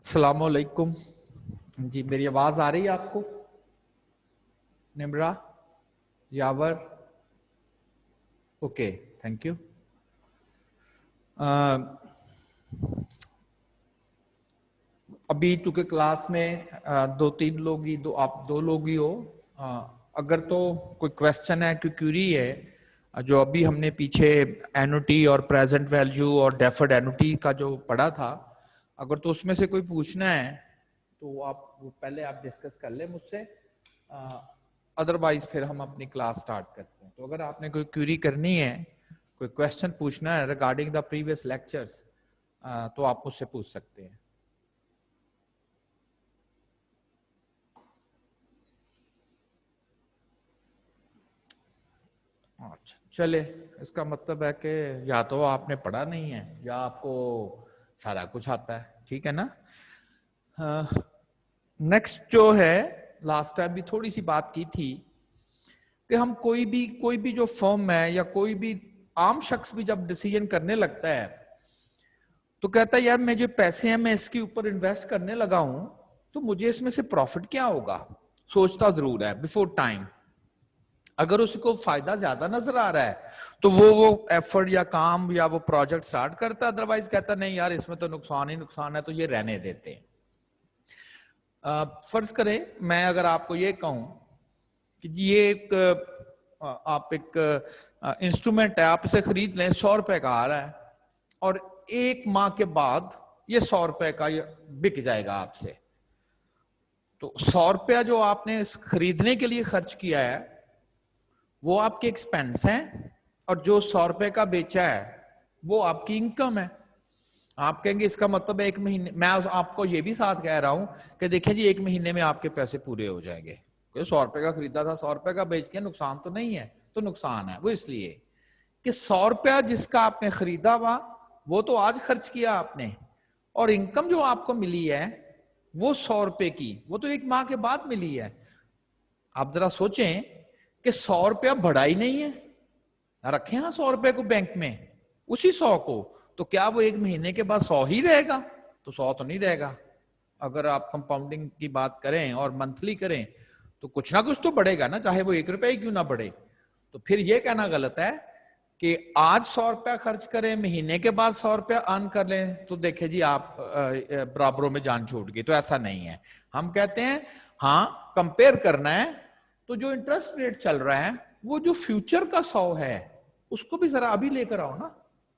अस्सलामुअलैकुम जी। मेरी आवाज आ रही है आपको? निम्रा, यावर, ओके, थैंक यू। अभी चूंकि क्लास में दो तीन लोग ही, आप दो लोग ही हो। अगर तो कोई क्वेश्चन है, कोई क्यूरी है, जो अभी हमने पीछे एनुटी और प्रेजेंट वैल्यू और डेफर्ड एनुटी का जो पढ़ा था, अगर तो उसमें से कोई पूछना है तो आप पहले आप डिस्कस कर ले मुझसे, अदरवाइज फिर हम अपनी क्लास स्टार्ट करते हैं। तो अगर आपने कोई क्यूरी करनी है, कोई क्वेश्चन पूछना है रिगार्डिंग द प्रीवियस लेक्चर्स, तो आप मुझसे पूछ सकते हैं। अच्छा, चले, इसका मतलब है कि या तो आपने पढ़ा नहीं है या आपको सारा कुछ आता है, ठीक है ना। नेक्स्ट जो है, लास्ट टाइम भी थोड़ी सी बात की थी कि हम कोई भी जो फर्म है या कोई भी आम शख्स भी जब डिसीजन करने लगता है तो कहता है यार मैं जो पैसे हैं मैं इसके ऊपर इन्वेस्ट करने लगा हूं, तो मुझे इसमें से प्रॉफिट क्या होगा। सोचता जरूर है बिफोर टाइम। अगर उसको फायदा ज्यादा नजर आ रहा है तो वो एफर्ट या काम या वो प्रोजेक्ट स्टार्ट करता है, अदरवाइज कहता नहीं यार इसमें तो नुकसान ही नुकसान है, तो ये रहने देते हैं। फर्ज करें मैं अगर आपको ये कहूं कि ये एक आप एक इंस्ट्रूमेंट है, आप इसे खरीद लें, 100 रुपए का आ रहा है और 1 माह के बाद ये 100 रुपए का बिक जाएगा आपसे। तो 100 रुपया जो आपने खरीदने के लिए खर्च किया है वो आपके एक्सपेंस हैं, और जो 100 रुपए का बेचा है वो आपकी इनकम है। आप कहेंगे इसका मतलब है 1 महीने, मैं आपको ये भी साथ कह रहा हूं कि देखिए जी 1 महीने में आपके पैसे पूरे हो जाएंगे। 100 रुपए का खरीदा था, 100 रुपए का बेच के नुकसान तो नहीं है। तो नुकसान है वो इसलिए कि 100 रुपया जिसका आपने खरीदा हुआ वो तो आज खर्च किया आपने, और इनकम जो आपको मिली है वो 100 रुपए की, वो तो 1 माह के बाद मिली है। आप जरा सोचें कि 100 रुपया बढ़ा ही नहीं है, रखे हैं 100 रुपए को बैंक में, उसी 100 को, तो क्या वो 1 महीने के बाद 100 ही रहेगा? तो 100 तो नहीं रहेगा। अगर आप कंपाउंडिंग की बात करें और मंथली करें तो कुछ ना कुछ तो बढ़ेगा ना, चाहे वो 1 रुपया ही क्यों ना बढ़े। तो फिर ये कहना गलत है कि आज 100 रुपया खर्च करें, महीने के बाद 100 रुपया अर्न कर लें, तो देखे जी आप बराबरों में जान छूट गई। तो ऐसा नहीं है। हम कहते हैं हाँ कंपेयर करना है, तो जो इंटरेस्ट रेट चल रहा है वो जो फ्यूचर का 100 है उसको भी जरा अभी लेकर आओ ना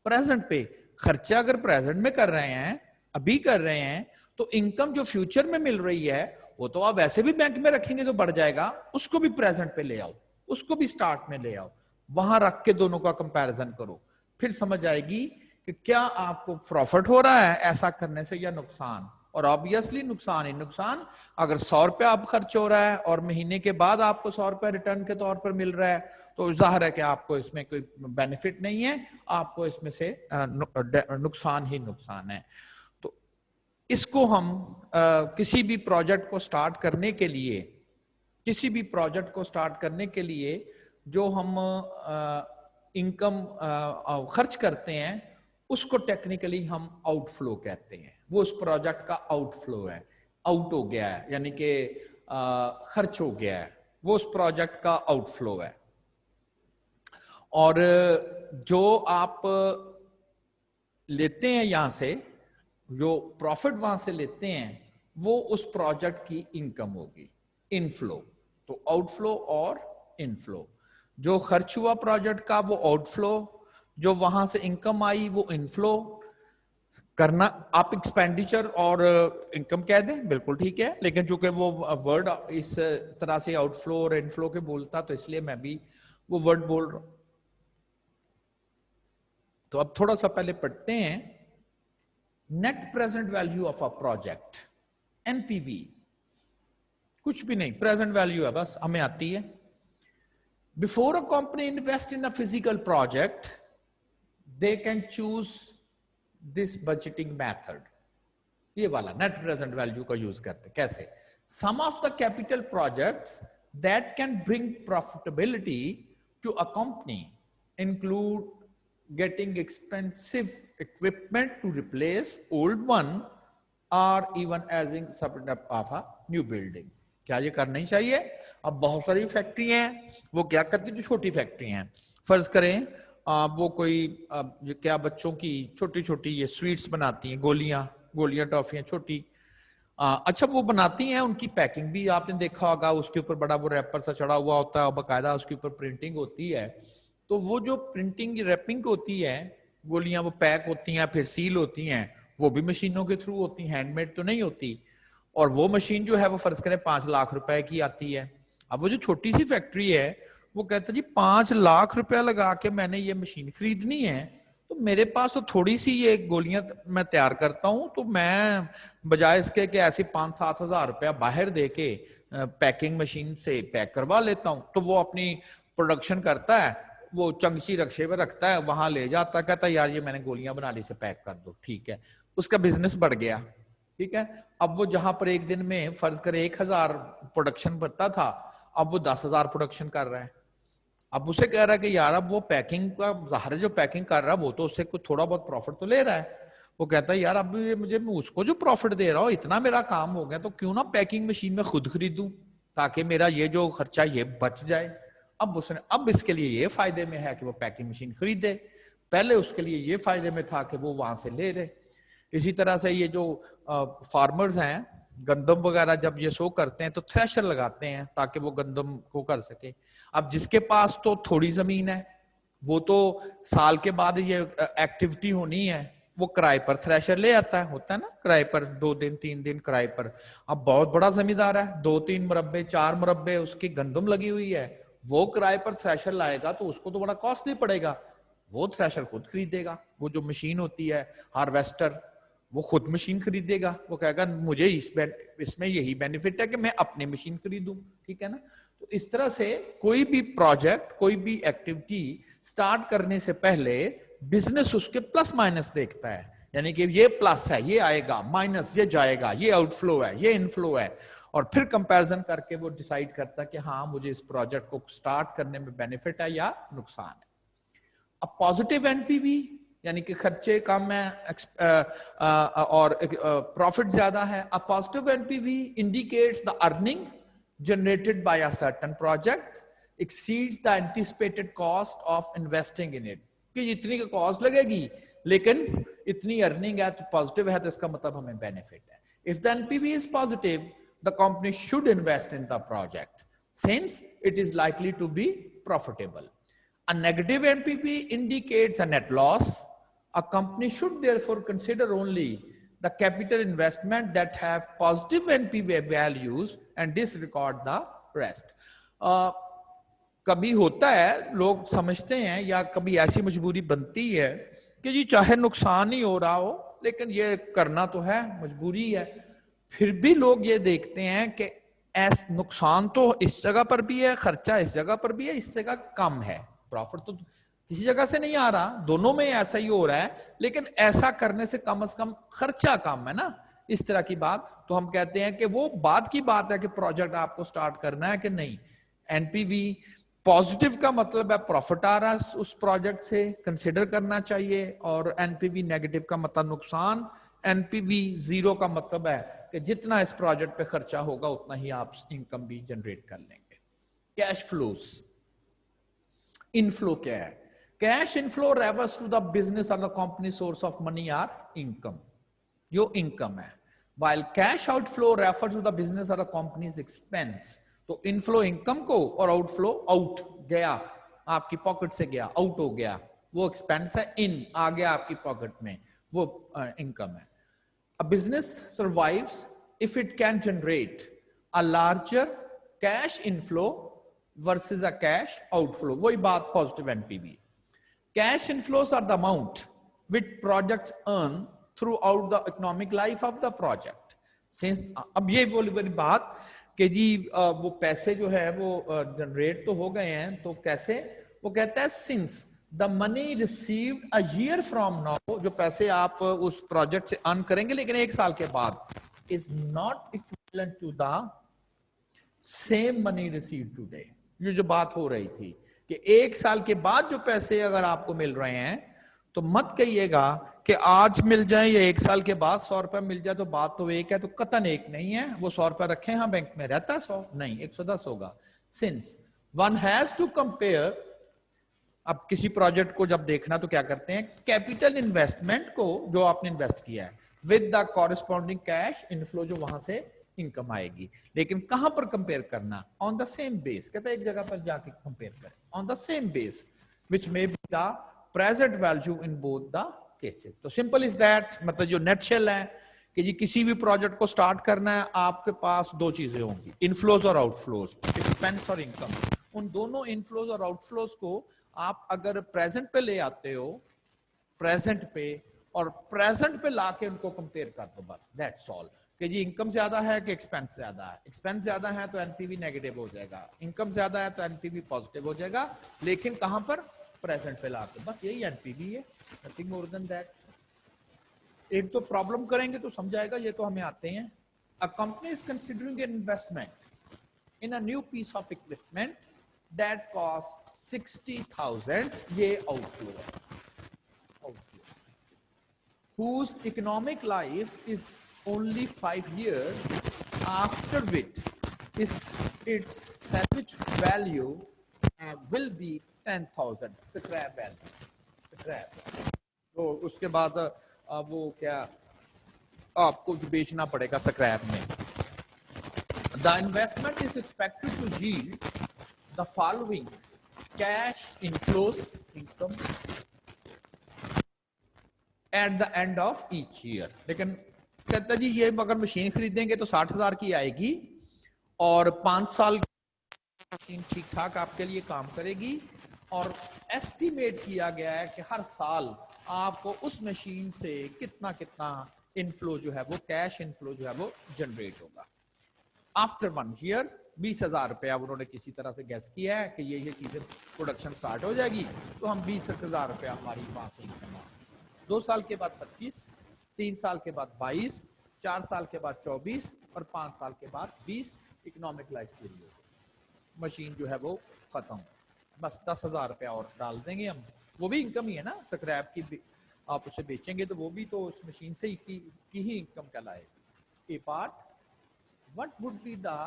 प्रेजेंट पे। खर्चा अगर प्रेजेंट में कर रहे हैं, अभी कर रहे हैं, तो इनकम जो फ्यूचर में मिल रही है वो तो आप वैसे भी बैंक में रखेंगे तो बढ़ जाएगा, उसको भी प्रेजेंट पे ले आओ, उसको भी स्टार्ट में ले आओ, वहां रख के दोनों का कंपैरिजन करो, फिर समझ आएगी कि क्या आपको प्रॉफिट हो रहा है ऐसा करने से या नुकसान। और ऑब्वियसली नुकसान ही नुकसान। अगर 100 रुपया आप खर्च हो रहा है और महीने के बाद आपको 100 रुपया रिटर्न के तौर पर मिल रहा है, तो जाहिर है कि आपको इसमें कोई बेनिफिट नहीं है, आपको इसमें से नुकसान ही नुकसान है। तो इसको हम किसी भी प्रोजेक्ट को स्टार्ट करने के लिए, किसी भी प्रोजेक्ट को स्टार्ट करने के लिए जो हम इनकम खर्च करते हैं उसको टेक्निकली हम आउटफ्लो कहते हैं। वो उस प्रोजेक्ट का आउटफ्लो है, आउट हो गया है, यानी कि खर्च हो गया है, वो उस प्रोजेक्ट का आउटफ्लो है। और जो आप लेते हैं यहां से, जो प्रॉफिट वहां से लेते हैं, वो उस प्रोजेक्ट की इनकम होगी, इनफ्लो। तो आउटफ्लो और इनफ्लो, जो खर्च हुआ प्रोजेक्ट का वो आउटफ्लो, जो वहां से इनकम आई वो इनफ्लो। करना आप एक्सपेंडिचर और इनकम कह दें, बिल्कुल ठीक है, लेकिन चूंकि वो वर्ड इस तरह से आउटफ्लो और इनफ्लो के बोलता तो इसलिए मैं भी वो वर्ड बोल रहा हूं। तो अब थोड़ा सा पहले पढ़ते हैं net present value of a project, NPV. कुछ भी नहीं, प्रेजेंट वैल्यू है, बस हमें आती है। Before a company invest in a physical project they can choose this budgeting method. ये वाला नेट प्रेजेंट वैल्यू का यूज करते कैसे? Some of the capital projects that can bring profitability to a company include getting expensive equipment to replace old one or even as in setup of a new building। क्या ये करना ही चाहिए? अब बहुत सारी फैक्ट्री हैं, वो क्या करती है, जो छोटी फैक्ट्री हैं, फर्ज करें वो कोई क्या बच्चों की छोटी छोटी ये स्वीट्स बनाती हैं, गोलियां टॉफियां छोटी, अच्छा वो बनाती हैं, उनकी पैकिंग भी आपने देखा होगा, उसके ऊपर बड़ा वो रैपर सा चढ़ा हुआ होता है, बाकायदा उसके ऊपर प्रिंटिंग होती है। तो वो जो प्रिंटिंग रैपिंग होती है, गोलियां वो पैक होती हैं, फिर सील होती हैं, वो भी मशीनों के थ्रू होती हैं, हैंडमेड तो नहीं होती। और वो मशीन जो है वो फर्ज करें 5 लाख रुपए की आती है। अब वो जो छोटी सी फैक्ट्री है, वो कहता है जी 5 लाख रुपया लगा के मैंने ये मशीन खरीदनी है, तो मेरे पास तो थोड़ी सी ये गोलियां मैं तैयार करता हूं, तो मैं बजाय इसके कि ऐसे 5-7 हजार रुपया बाहर दे के पैकिंग मशीन से पैक करवा लेता हूं, तो वो अपनी प्रोडक्शन करता है, वो चंगची रक्शे में रखता है, वहां ले जाता है, कहता है यार ये मैंने गोलियां बना ली, से पैक कर दो, ठीक है, उसका बिजनेस बढ़ गया, ठीक है। अब वो जहां पर एक दिन में फर्ज करे 1000 प्रोडक्शन करता था, अब वो 10,000 प्रोडक्शन कर रहा है। अब उसे कह रहा है कि यार अब वो पैकिंग का ज़ाहिर है, जो पैकिंग कर रहा है वो तो उससे कुछ थोड़ा बहुत प्रॉफिट तो ले रहा है। वो कहता है यार अब ये मुझे उसको जो प्रॉफिट दे रहा हूँ, इतना मेरा काम हो गया, तो क्यों ना पैकिंग मशीन में खुद खरीदूं, ताकि मेरा ये जो खर्चा ये बच जाए। अब इसके लिए ये फायदे में है कि वो पैकिंग मशीन खरीदे, पहले उसके लिए ये फायदे में था कि वो वहां से ले रहे। इसी तरह से ये जो फार्मर्स हैं, गंदम वगैरह जब ये शो करते हैं तो थ्रेशर लगाते हैं ताकि वो गंदम को कर सके। अब जिसके पास तो थोड़ी जमीन है, वो तो साल के बाद ये एक्टिविटी होनी है, वो किराए पर थ्रेशर ले आता है, होता है ना किराए पर, 2 दिन 3 दिन किराए पर। अब बहुत बड़ा जमींदार है, 2-3 मुरब्बे 4 मुरब्बे उसकी गंदम लगी हुई है, वो किराए पर थ्रेशर लाएगा तो उसको तो बड़ा कॉस्टली पड़ेगा, वो थ्रेशर खुद खरीदेगा। वो जो मशीन होती है हार्वेस्टर, वो खुद मशीन खरीदेगा, वो कहेगा मुझे इसमें यही बेनिफिट है कि मैं अपनी मशीन खरीदूं, ठीक है ना। तो इस तरह से कोई भी प्रोजेक्ट, कोई भी एक्टिविटी स्टार्ट करने से पहले बिजनेस उसके प्लस माइनस देखता है, यानी कि ये प्लस है ये आएगा, माइनस ये जाएगा, ये आउटफ्लो है ये इनफ्लो है, और फिर कंपैरिजन करके वो डिसाइड करता है कि हाँ मुझे इस प्रोजेक्ट को स्टार्ट करने में बेनिफिट है या नुकसान है। अब पॉजिटिव एनपीवी यानी कि खर्चे कम है और प्रॉफिट ज्यादा है। A positive NPV indicates the earning generated by a certain project exceeds the anticipated cost of investing in it, कि इतनी का कॉस्ट लगेगी लेकिन इतनी अर्निंग है, तो पॉजिटिव है, तो इसका मतलब हमें बेनिफिट है। If the NPV is positive, the company should invest in the project since it is likely to be profitable. A negative NPV indicates a net loss. A company should therefore consider only the capital investment that have positive NPV values and disregard the rest. कभी होता है, लोग समझते हैं या कभी ऐसी मजबूरी बनती है कि जी चाहे नुकसान ही हो रहा हो लेकिन ये करना तो है, मजबूरी है, फिर भी लोग ये देखते हैं कि नुकसान तो इस जगह पर भी है, खर्चा इस जगह पर भी है, इस जगह कम है, प्रॉफिट तो किसी जगह से नहीं आ रहा, दोनों में ऐसा ही हो रहा है, लेकिन ऐसा करने से कम खर्चा कम है ना, इस तरह की बात। तो हम कहते हैं कि वो बात की बात है कि प्रोजेक्ट आपको स्टार्ट करना है कि नहीं। एनपीवी पॉजिटिव का मतलब है प्रॉफिट आ रहा है उस प्रोजेक्ट से, कंसिडर करना चाहिए, और एनपीवी नेगेटिव का मतलब नुकसान। एनपीवी 0 का मतलब है कि जितना इस प्रोजेक्ट पे खर्चा होगा उतना ही आप इनकम भी जनरेट कर लेंगे। कैश फ्लोस, इनफ्लो क्या है? Cash inflow refers to the business और the company source of money or income, यो इनकम है, while cash outflow refers to the business और द कंपनीज एक्सपेंस। तो इनफ्लो इनकम को और आउटफ्लो आउट गया, आपकी पॉकेट से गया, आउट हो गया, वो एक्सपेंस है, इन आ गया आपकी पॉकेट में, वो इनकम है। A business survives if it can generate a larger cash inflow versus a cash outflow. वही बात positive NPV. Cash inflows are the amount which projects earn throughout the economic life of the project. Since अब ये बोली बड़ी बात कि जी वो पैसे जो है वो जनरेट तो हो गए हैं, तो कैसे? वो कहता है since the money received a year from now, जो पैसे आप उस प्रोजेक्ट से अर्न करेंगे लेकिन 1 साल के बाद, is not equivalent to the same money received today. ये जो बात हो रही थी कि 1 साल के बाद जो पैसे अगर आपको मिल रहे हैं, तो मत कहिएगा कि आज मिल जाए या 1 साल के बाद 100 रुपए मिल जाए तो बात तो एक है, तो कतन एक नहीं है। वो 100 रुपए रखे हैं बैंक में, रहता है 100 नहीं 110 होगा। Since one has to compare, अब किसी प्रोजेक्ट को जब देखना तो क्या करते हैं, कैपिटल इन्वेस्टमेंट को जो आपने इन्वेस्ट किया है with the corresponding cash inflow जो वहां से इनकम आएगी। लेकिन कहां पर कंपेयर करना, ऑन द सेम बेस, कहता है एक जगह पर जाके कंपेयर करें, on the same base which may be the present value in both the cases. तो सिंपल इज दैट, मतलब जो नेटशेल है कि जी किसी भी प्रोजेक्ट को स्टार्ट करना है, आपके पास दो चीजें होंगी, इनफ्लोज और आउटफ्लोज, एक्सपेंस और इनकम। उन दोनों इनफ्लोज और आउटफ्लोज को आप अगर प्रेजेंट पे ले आते हो, प्रेजेंट पे और प्रेजेंट पे लाके उनको कंपेयर कर दो, बस दैट्स ऑल। कि जी इनकम ज्यादा है कि एक्सपेंस ज्यादा है, एक्सपेंस ज्यादा है तो एनपीवी नेगेटिव हो जाएगा, इनकम ज्यादा है तो एनपीवी पॉजिटिव हो जाएगा, लेकिन कहां पर, प्रेजेंट पे लाके, बस यही एनपीवी है, नथिंग मोर देन दैट। एक तो प्रॉब्लम करेंगे तो समझाएगा, ये तो हमें आते हैं। A company is considering an investment in a new piece of equipment that cost 60,000, ये आउटफ्लो है, whose economic life is only 5 years, after which its salvage value will be 10,000 scrap value, scrap। तो उसके बाद वो क्या आपको बेचना पड़ेगा स्क्रैप में। The investment is expected to yield the following cash inflows, income at the end of each year। लेकिन कहता जी ये अगर मशीन खरीदेंगे तो 60,000 की आएगी और 5 साल मशीन ठीक ठाक आपके लिए काम करेगी, और एस्टिमेट किया गया है कि हर साल आपको उस मशीन से कितना कितना इनफ्लो जो है वो कैश इनफ्लो जो है वो जनरेट होगा। आफ्टर 1 ईयर 20,000 रुपया उन्होंने किसी तरह से गैस किया है कि ये चीजें प्रोडक्शन स्टार्ट हो जाएगी तो हम 20,000 रुपया हमारी वहां से इनकम। 2 साल के बाद 25, 3 साल के बाद 22, 4 साल के बाद 24 और 5 साल के बाद 20 इकोनॉमिक लाइफ पीरियड। मशीन जो है वो खत्म, बस 10,000 रुपया और डाल देंगे हम, वो भी इनकम ही है ना, स्क्रैप की आप उसे बेचेंगे तो वो भी तो उस मशीन से की ही इनकम कहलाएगी। A part, what would be the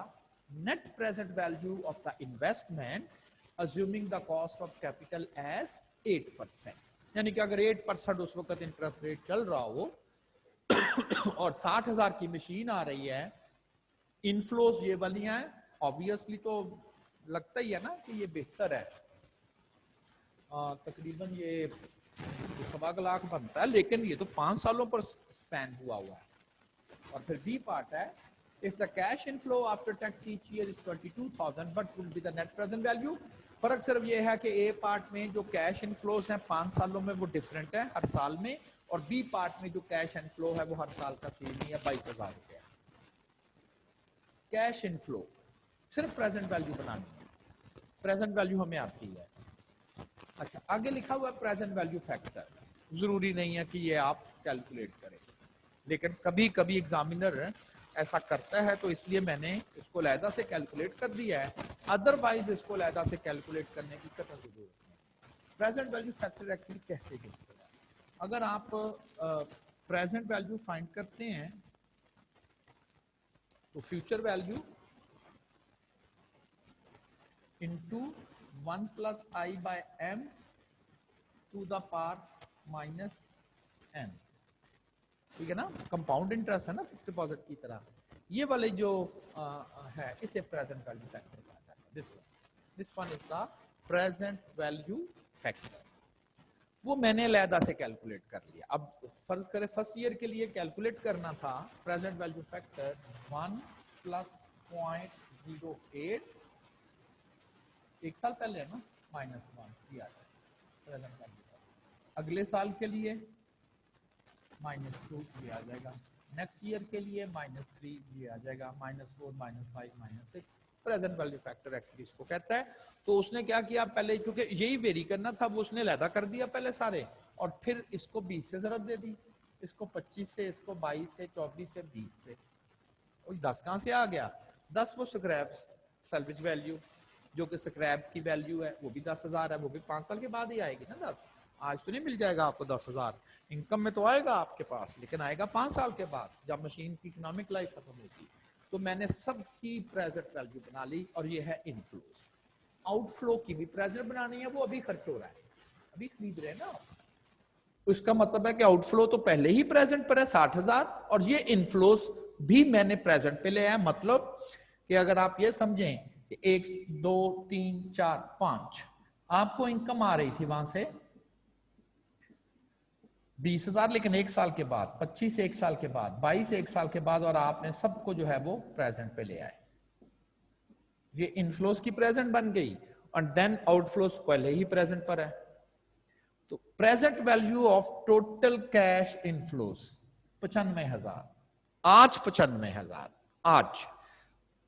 net present value of the investment assuming the cost of capital as 8%, यानी कि अगर 8% उस वक्त इंटरेस्ट रेट चल रहा हो और 60,000 की मशीन आ रही है, इनफ्लोज ये वाली हैं, ऑब्वियसली तो लगता ही है ना कि ये बेहतर है, तकरीबन ये 1.25 लाख बनता है, लेकिन ये तो 5 सालों पर स्पैन हुआ है। और फिर बी पार्ट है, if the cash inflow after tax each year is 22,000, what will be the net present value? फर्क सिर्फ ये है कि ए पार्ट में जो कैश इनफ्लोज हैं 5 सालों में वो डिफरेंट है हर साल में, और बी पार्ट में जो कैश इनफ्लो है वो हर साल का सेम ही है, 22,000 रुपया। कैश इनफ्लो सिर्फ प्रेजेंट वैल्यू बनानी है, प्रेजेंट वैल्यू हमें आती है। अच्छा, आगे लिखा हुआ है प्रेजेंट वैल्यू फैक्टर, जरूरी नहीं है कि ये आप कैलकुलेट करें, लेकिन कभी कभी एग्जामिनर ऐसा करता है तो इसलिए मैंने इसको अलहदा से कैलकुलेट कर दिया है, अदरवाइज इसको अलहदा से कैलकुलेट करने की कतई जरूरत नहीं। प्रेजेंट वैल्यू फैक्टर एक्चुअली कहते हैं, अगर आप प्रेजेंट वैल्यू फाइंड करते हैं तो future value into 1 + i/m to the power minus n, ठीक है ना, कंपाउंड इंटरेस्ट है ना फिक्स्ड डिपॉजिट की तरह, ये वाले जो है इसे प्रेजेंट वैल्यू फैक्टर कहा जाता है। This one is the present value factor, वो मैंने अलहदा से कैलकुलेट कर लिया। अब फर्ज करें फर्स्ट ईयर के लिए कैलकुलेट करना था प्रेजेंट वैल्यू फैक्टर 1 + 0.08, एक साल पहले है ना, -1 किया प्रेजेंट वैल्यू। अगले साल के लिए -2 ये आ जाएगा, नेक्स्ट ईयर के लिए -3 ये आ जाएगा, -4, -5, -6, प्रेजेंट वैल्यू फैक्टर एक्चुअली इसको कहता है। तो उसने क्या किया पहले, क्योंकि यही वेरी करना था, वो उसने अलहदा कर दिया पहले सारे, और फिर इसको 20 से ज़रब दे दी, इसको 25 से, इसको 22 से, 24 से, 20 से, और 10 कहाँ से आ गया, 10 वो स्क्रैप सैल्वेज वैल्यू जो कि स्क्रैप की वैल्यू है, वो भी 10,000 है, वो भी 5 साल के बाद ही आएगी ना 10, आज तो नहीं मिल जाएगा आपको 10,000 इनकम में तो आएगा आपके पास, लेकिन आएगा 5 साल के बाद जब मशीन की इकोनॉमिक लाइफ खत्म होगी। तो मैंने सबकी प्रेजेंट वैल्यू बना ली और ये है इनफ्लोस। आउटफ्लो की भी प्रेजेंट बनानी है, वो अभी खर्च हो रहा है, अभी खरीद रहे हैं ना। उसका मतलब है कि आउटफ्लो तो पहले ही प्रेजेंट पर है 60,000 और ये इनफ्लोस भी मैंने प्रेजेंट पे ले आया। मतलब कि अगर आप ये समझें कि 1 2 3 4 5 आपको इनकम आ रही थी वहां से 20,000, लेकिन 1 साल के बाद 25 1 साल के बाद 22 1 साल के बाद, और आपने सबको जो है वो प्रेजेंट पे ले आए। ये इनफ्लोस की प्रेजेंट बन गई और देन आउटफ्लोस पहले ही प्रेजेंट पर है। तो present value of total cash inflows 95,000, आज 95,000। आज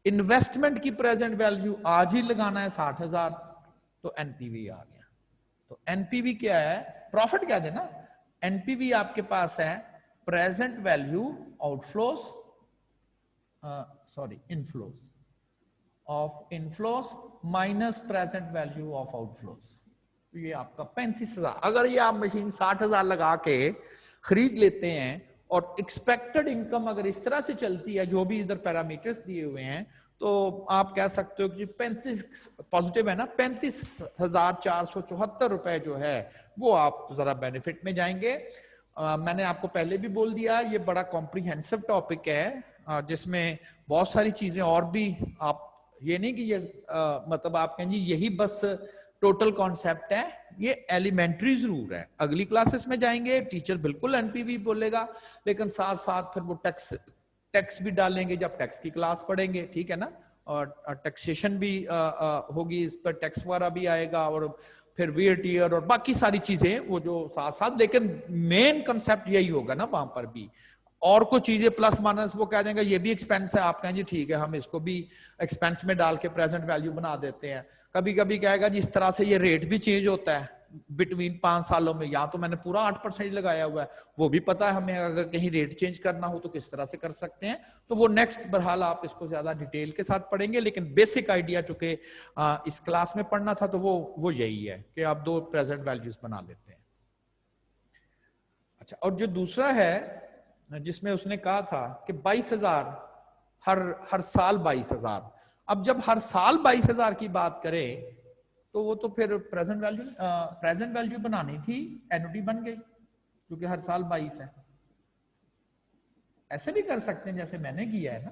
इन्वेस्टमेंट की प्रेजेंट वैल्यू आज ही लगाना है 60,000, तो एनपीवी आ गया। तो एनपीवी क्या है, प्रॉफिट क्या देना, एनपीवी आपके पास है present value outflows inflows of inflows minus present value of outflows. तो ये आपका 35,000। अगर ये आप मशीन 60,000 लगा के खरीद लेते हैं और एक्सपेक्टेड इनकम अगर इस तरह से चलती है, जो भी इधर पैरामीटर्स दिए हुए हैं, तो आप कह सकते हो कि 35 पॉजिटिव है ना, 35,474 रुपए जो है वो आप जरा बेनिफिट में जाएंगे। मैंने आपको पहले भी बोल दिया, ये बड़ा कॉम्प्रिहेंसिव टॉपिक है जिसमें बहुत सारी चीजें और भी, आप ये नहीं कि ये मतलब आप कहें जी यही बस टोटल कॉन्सेप्ट है, ये एलिमेंट्री जरूर है। अगली क्लासेस में जाएंगे टीचर बिल्कुल एनपीवी बोलेगा, लेकिन साथ साथ फिर वो टैक्स भी डालेंगे जब टैक्स की क्लास पढ़ेंगे, ठीक है ना। और टैक्सेशन भी होगी, इस पर टैक्स वगैरह भी आएगा, और फिर वीएटीआर और बाकी सारी चीजें वो जो साथ साथ, लेकिन मेन कंसेप्ट यही होगा ना वहां पर भी। और कुछ चीजें प्लस माइनस वो कह देंगे ये भी एक्सपेंस है, आप कहें जी ठीक है हम इसको भी एक्सपेंस में डाल के प्रेजेंट वैल्यू बना देते हैं। कभी कभी कहेगा जिस तरह से ये रेट भी चेंज होता है बिटवीन 5 सालों में, या तो मैंने पूरा 8% लगाया हुआ है, वो भी पता है हमें, अगर कहीं रेट चेंज करना हो तो किस तरह से कर सकते हैं। तो वो नेक्स्ट बहरहाल आप इसको ज्यादा डिटेल के साथ पढ़ेंगे, लेकिन बेसिक आइडिया चूंकि इस क्लास में पढ़ना था तो वो यही है कि आप 2 प्रेजेंट वैल्यूज बना लेते हैं। अच्छा, और जो दूसरा है जिसमें उसने कहा था कि 22,000 हर साल 22,000, अब जब हर साल 22,000 की बात करें तो वो तो फिर प्रेजेंट वैल्यू बनानी थी, एनुटी बन गई क्योंकि हर साल 22 है। ऐसे भी कर सकते हैं जैसे मैंने किया है ना,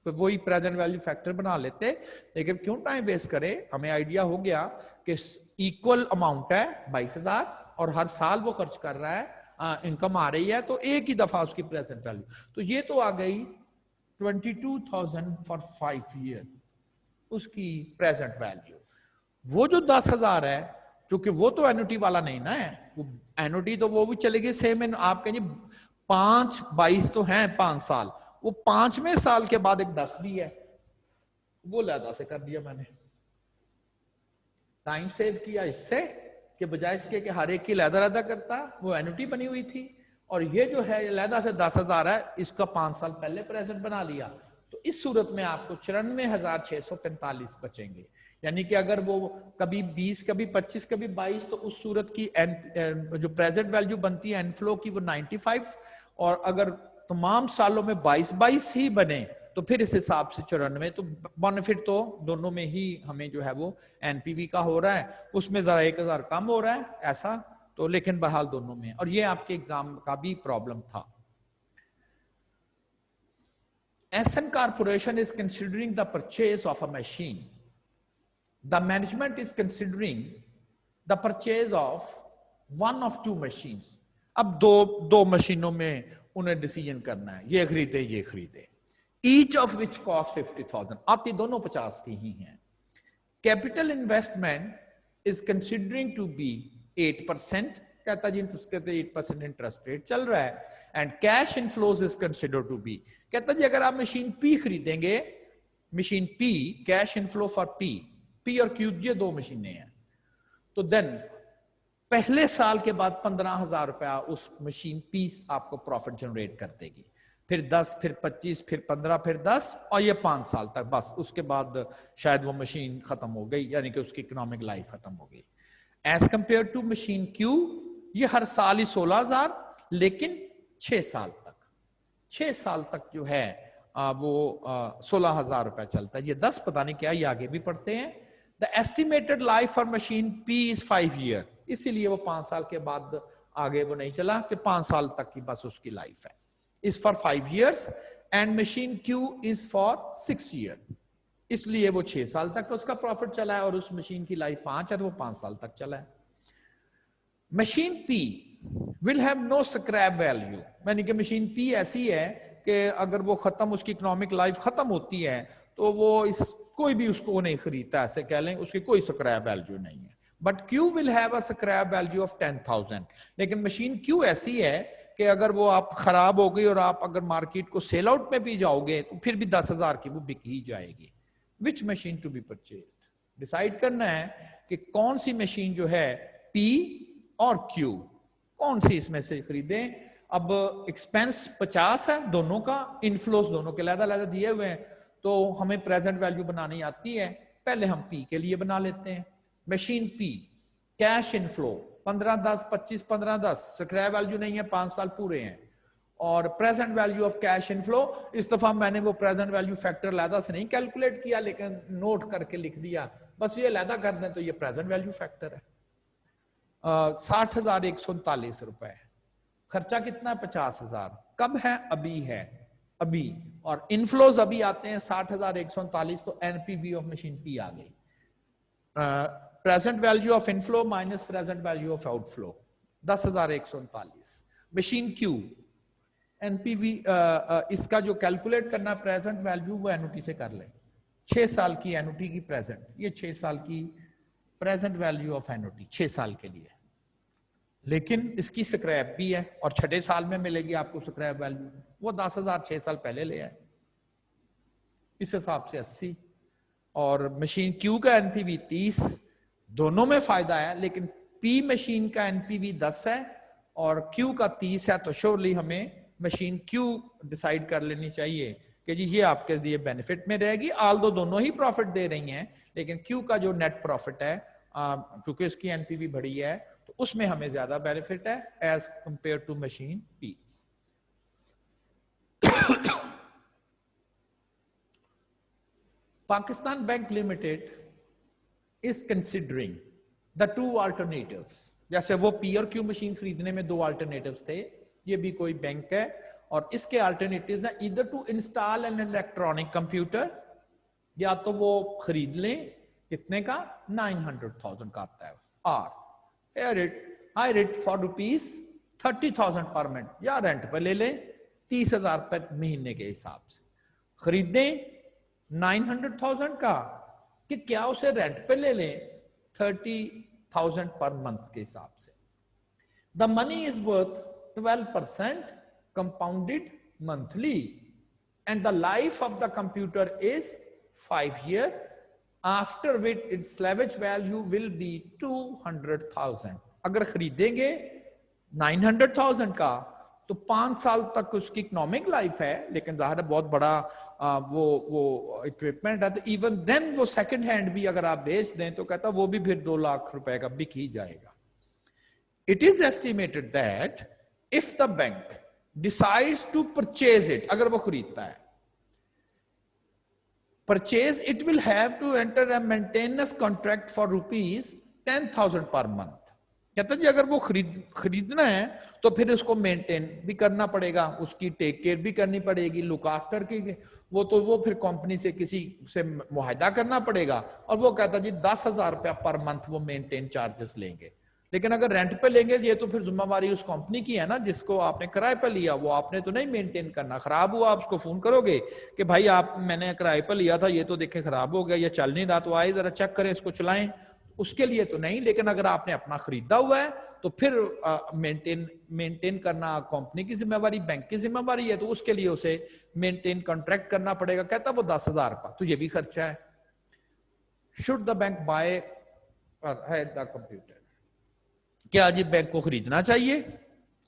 तो वही प्रेजेंट वैल्यू फैक्टर बना लेते, लेकिन क्यों टाइम वेस्ट करें, हमें आइडिया हो गया कि इक्वल अमाउंट है 22,000 और हर साल वो खर्च कर रहा है, इनकम आ रही है, तो एक ही दफा उसकी प्रेजेंट वैल्यू, तो ये तो आ गई 22,000 फॉर 5 ईयर उसकी प्रेजेंट वैल्यू। वो जो 10,000 है, क्योंकि वो तो एनुटी वाला नहीं ना है, वो एनुटी तो वो भी चलेगी सेम, आप कहेंगे 5-22 तो है 5 साल, वो 5वें साल के बाद एक 10 भी है, वो लहदा से कर दिया मैंने, टाइम सेव किया इससे कि बजाय इसके कि हर एक की लहदा करता, वो एनुटी बनी हुई थी, और ये जो है लहदा से 10,000 है, इसका 5 साल पहले प्रेजेंट बना लिया, तो इस सूरत में आपको 94,645 बचेंगे। यानी कि अगर वो कभी 20 कभी 25 कभी 22, तो उस सूरत की जो प्रेजेंट वैल्यू बनती है एनफ्लो की वो 95, और अगर तमाम सालों में 22 ही बने तो फिर इस हिसाब से 94, तो बेनिफिट तो दोनों में ही हमें जो है वो एनपीवी का हो रहा है, उसमें जरा 1,000 कम हो रहा है ऐसा तो, लेकिन बहरहाल दोनों में, और ये आपके एग्जाम का भी प्रॉब्लम था। SN Corporation is considering the purchase of a machine. The management is considering the purchase of one of 2 machines. अब दो मशीनों में उन्हें डिसीजन करना है, ये खरीदे, each of which cost 50,000, आप ये दोनों 50 की ही हैं। Capital investment is considering to be 8%, कहता जी उसके 8% इंटरेस्ट रेट चल रहा है, and cash inflows is considered to be, कहता जी अगर आप मशीन पी खरीदेंगे, machine P, cash inflow for P और क्यू, ये 2 मशीनें हैं, तो देन पहले साल के बाद 15,000 रुपया उस मशीन पी आपको प्रॉफिट जनरेट कर देगी, फिर 10, फिर 25, फिर 15, फिर 10, और ये 5 साल तक, बस उसके बाद शायद वो मशीन खत्म हो गई, यानी कि उसकी इकोनॉमिक लाइफ खत्म हो गई। As compare to machine Q ये हर साल ही 16,000, लेकिन 6 साल तक, 6 साल तक जो है वो 16,000 रुपया चलता है। ये 10 पता नहीं क्या, ये आगे भी पढ़ते हैं। The estimated life for machine P is 5 year, इसीलिए वो 5 साल के बाद आगे वो नहीं चला कि 5 साल तक की बस उसकी लाइफ है। Is for 5 years and machine Q is for 6 year, इसलिए वो 6 साल तक उसका प्रॉफिट चला है और उस मशीन की लाइफ 5 है तो वो 5 साल तक चला है। Machine P will have no scrap value, यानी कि मशीन पी ऐसी है कि अगर वो खत्म, उसकी इकोनॉमिक लाइफ खत्म होती है तो वो कोई भी उसको नहीं खरीदता, ऐसे कह लें, उसकी कोई स्क्रैप वैल्यू नहीं है। But Q will have a scrap value of 10,000, लेकिन मशीन क्यू ऐसी है कि अगर वो आप खराब हो गई और आप अगर मार्केट को सेल आउट में भी जाओगे तो फिर भी 10,000 की वो बिक ही जाएगी। Which machine to be purchased, decide करना है कि कौन सी मशीन जो है पी और क्यू, कौन सी इसमें से खरीदें। अब एक्सपेंस 50 है दोनों का, इनफ्लोस दोनों के अलग-अलग दिए हुए हैं, तो हमें प्रेजेंट वैल्यू बनानी आती है। पहले हम पी के लिए बना लेते हैं। Machine P cash inflow 15-10, 25-15-10, scrap value नहीं है, 5 साल पूरे हैं। और present value of cash inflow, इस दफा मैंने वो प्रेजेंट वैल्यू फैक्टर लैदा से नहीं कैलकुलेट किया, लेकिन नोट करके लिख दिया, बस ये लैदा कर दें तो ये प्रेजेंट वैल्यू फैक्टर है। 60,139 रुपए, खर्चा कितना, 50,000। कब है, अभी है, अभी। और इनफ्लोज अभी आते हैं 60,139, तो एनपीवी ऑफ मशीन पी आ गई। Present value of inflow minus present value of outflow 10,139। Machine Q NPV, इसका जो कैलकुलेट करना प्रेजेंट वैल्यू वो एनुटी से कर ले। 6 साल की एनुटी की प्रेजेंट, ये 6 साल की प्रेजेंट वैल्यू ऑफ एनुटी 6 साल के लिए, लेकिन इसकी स्क्रैप भी है और 6 साल में मिलेगी आपको स्क्रैप वैल्यू। वो 10,000 6 साल पहले ले आए, इस हिसाब से 80। और मशीन क्यू का एनपीवी 30, दोनों में फायदा है, लेकिन पी मशीन का एनपीवी 10 है और क्यू का 30 है, तो श्योरली हमें मशीन क्यू डिसाइड कर लेनी चाहिए कि जी ये आपके लिए बेनिफिट में रहेगी। आल दो दोनों ही प्रॉफिट दे रही हैं, लेकिन क्यू का जो नेट प्रॉफिट है, क्योंकि इसकी एनपीवी बड़ी है, तो उसमें हमें ज्यादा बेनिफिट है as compare to machine P. Pakistan bank limited is considering the 2 alternatives. जैसे वो पी और क्यू मशीन खरीदने में 2 अल्टरनेटिव्स थे, ये भी कोई बैंक है और इसके अल्टरनेटिव्स हैं either to install an electronic computer, या तो वो खरीद लें, कितने का, 900,000 का आता है, और आई रेट फॉर ₹30,000 पर मंथ, या रेंट पर ले लें 30,000 पर महीने के हिसाब से। खरीदें 900,000 का कि क्या उसे रेंट पे ले लें 30,000 पर मंथ के हिसाब से। The money is worth 12% compounded monthly and the life of the computer is 5 years, after which its salvage value will be 200,000। अगर खरीदेंगे 900,000 का तो 5 साल तक उसकी इकोनॉमिक लाइफ है, लेकिन जाहिर है बहुत बड़ा वो इक्विपमेंट है, तो इवन देन वो सेकंड हैंड भी अगर आप बेच दें तो कहता वो भी फिर 2 लाख रुपए का बिक ही जाएगा। It is estimated that if the bank decides to purchase it, अगर वो खरीदता है, purchase it will have to enter a maintenance contract for ₹10,000 per month. कहता जी अगर वो खरीदना है तो फिर उसको मेंटेन भी करना पड़ेगा, उसकी टेक केयर भी करनी पड़ेगी, लुक आफ्टर की, वो फिर कंपनी से किसी से मुआहदा करना पड़ेगा। और वो कहता जी 10,000 रुपया पर मंथ वो मेंटेन चार्जेस लेंगे। लेकिन अगर रेंट पे लेंगे ये तो फिर जिम्मेवारी उस कंपनी की है ना, जिसको आपने किराए पर लिया, वो आपने तो नहीं मेंटेन करना। खराब हुआ आप उसको फोन करोगे कि भाई आप, मैंने किराए पर लिया था, ये तो देखे खराब हो गया, ये चल नहीं रहा, तो आए जरा चेक करें, इसको चलाएं, उसके लिए तो नहीं। लेकिन अगर आपने अपना खरीदा हुआ है तो फिर मेंटेन करना कंपनी की जिम्मेवारी, बैंक की जिम्मेवारी है, तो उसके लिए उसे मेंटेन कॉन्ट्रैक्ट करना पड़ेगा। कहता वो 10,000 का, तो ये भी खर्चा है। Should the bank by the computer, क्या जी बैंक को खरीदना चाहिए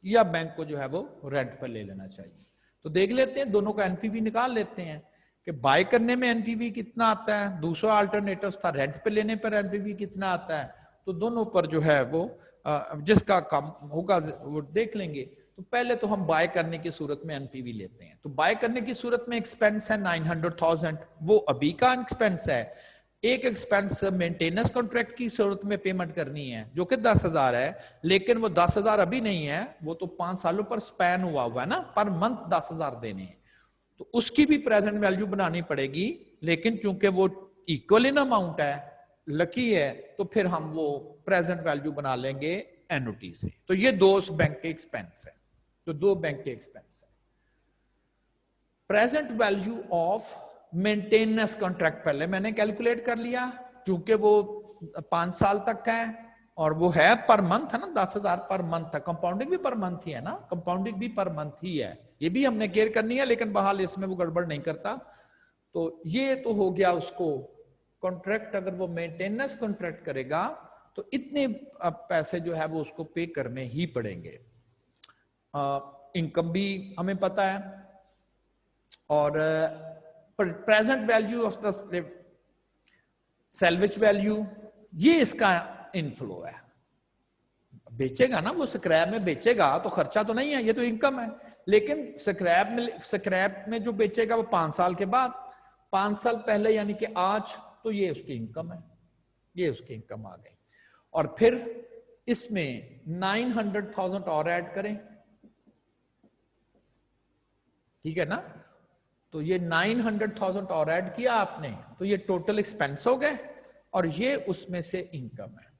या बैंक को जो है वो रेंट पर ले लेना चाहिए? तो देख लेते हैं, दोनों का एनपीवी निकाल लेते हैं कि बाय करने में एनपीवी कितना आता है, दूसरा अल्टरनेटिव था रेंट पे लेने पर एनपीवी कितना आता है, तो दोनों पर जो है वो जिसका कम होगा वो देख लेंगे। तो पहले तो हम बाय करने की सूरत में एनपीवी लेते हैं। तो बाय करने की सूरत में एक्सपेंस है 900,000, वो अभी का एक्सपेंस है। एक एक्सपेंस मेंटेनेंस कॉन्ट्रैक्ट की सूरत में पेमेंट करनी है जो कि 10,000 है, लेकिन वो 10,000 अभी नहीं है, वो तो 5 सालों पर स्पैन हुआ है ना, पर मंथ 10,000 देने हैं, तो उसकी भी प्रेजेंट वैल्यू बनानी पड़ेगी। लेकिन चूंकि वो इक्वल इन अमाउंट है, लकी है, तो फिर हम वो प्रेजेंट वैल्यू बना लेंगे एनुटी से। तो ये दो बैंक के एक्सपेंस है, तो दो बैंक के एक्सपेंस है। Present value of maintenance contract पहले मैंने कैलकुलेट कर लिया, चूंकि वो 5 साल तक है और वो है पर मंथ है ना, 10,000 पर मंथ है। कंपाउंडिंग भी पर मंथ ही है ना, कंपाउंडिंग भी पर मंथ ही है, ये भी हमने केयर करनी है, लेकिन बहाल इसमें वो गड़बड़ नहीं करता। तो ये तो हो गया उसको कॉन्ट्रैक्ट, अगर वो मेंटेनेंस कॉन्ट्रैक्ट करेगा तो इतने पैसे जो है वो उसको पे करने ही पड़ेंगे। इनकम भी हमें पता है, और present value of the salvage value, ये इसका इनफ्लो है। बेचेगा ना वो, स्क्रैप में बेचेगा तो खर्चा तो नहीं है, ये तो इनकम है। लेकिन स्क्रैप में जो बेचेगा वो 5 साल के बाद, 5 साल पहले यानी कि आज, तो ये उसकी इनकम है, ये उसकी इनकम आ गई। और फिर इसमें 900,000 और ऐड करें, ठीक है ना। तो ये 900,000 और ऐड किया आपने, तो ये टोटल एक्सपेंस हो गए और ये उसमें से इनकम है।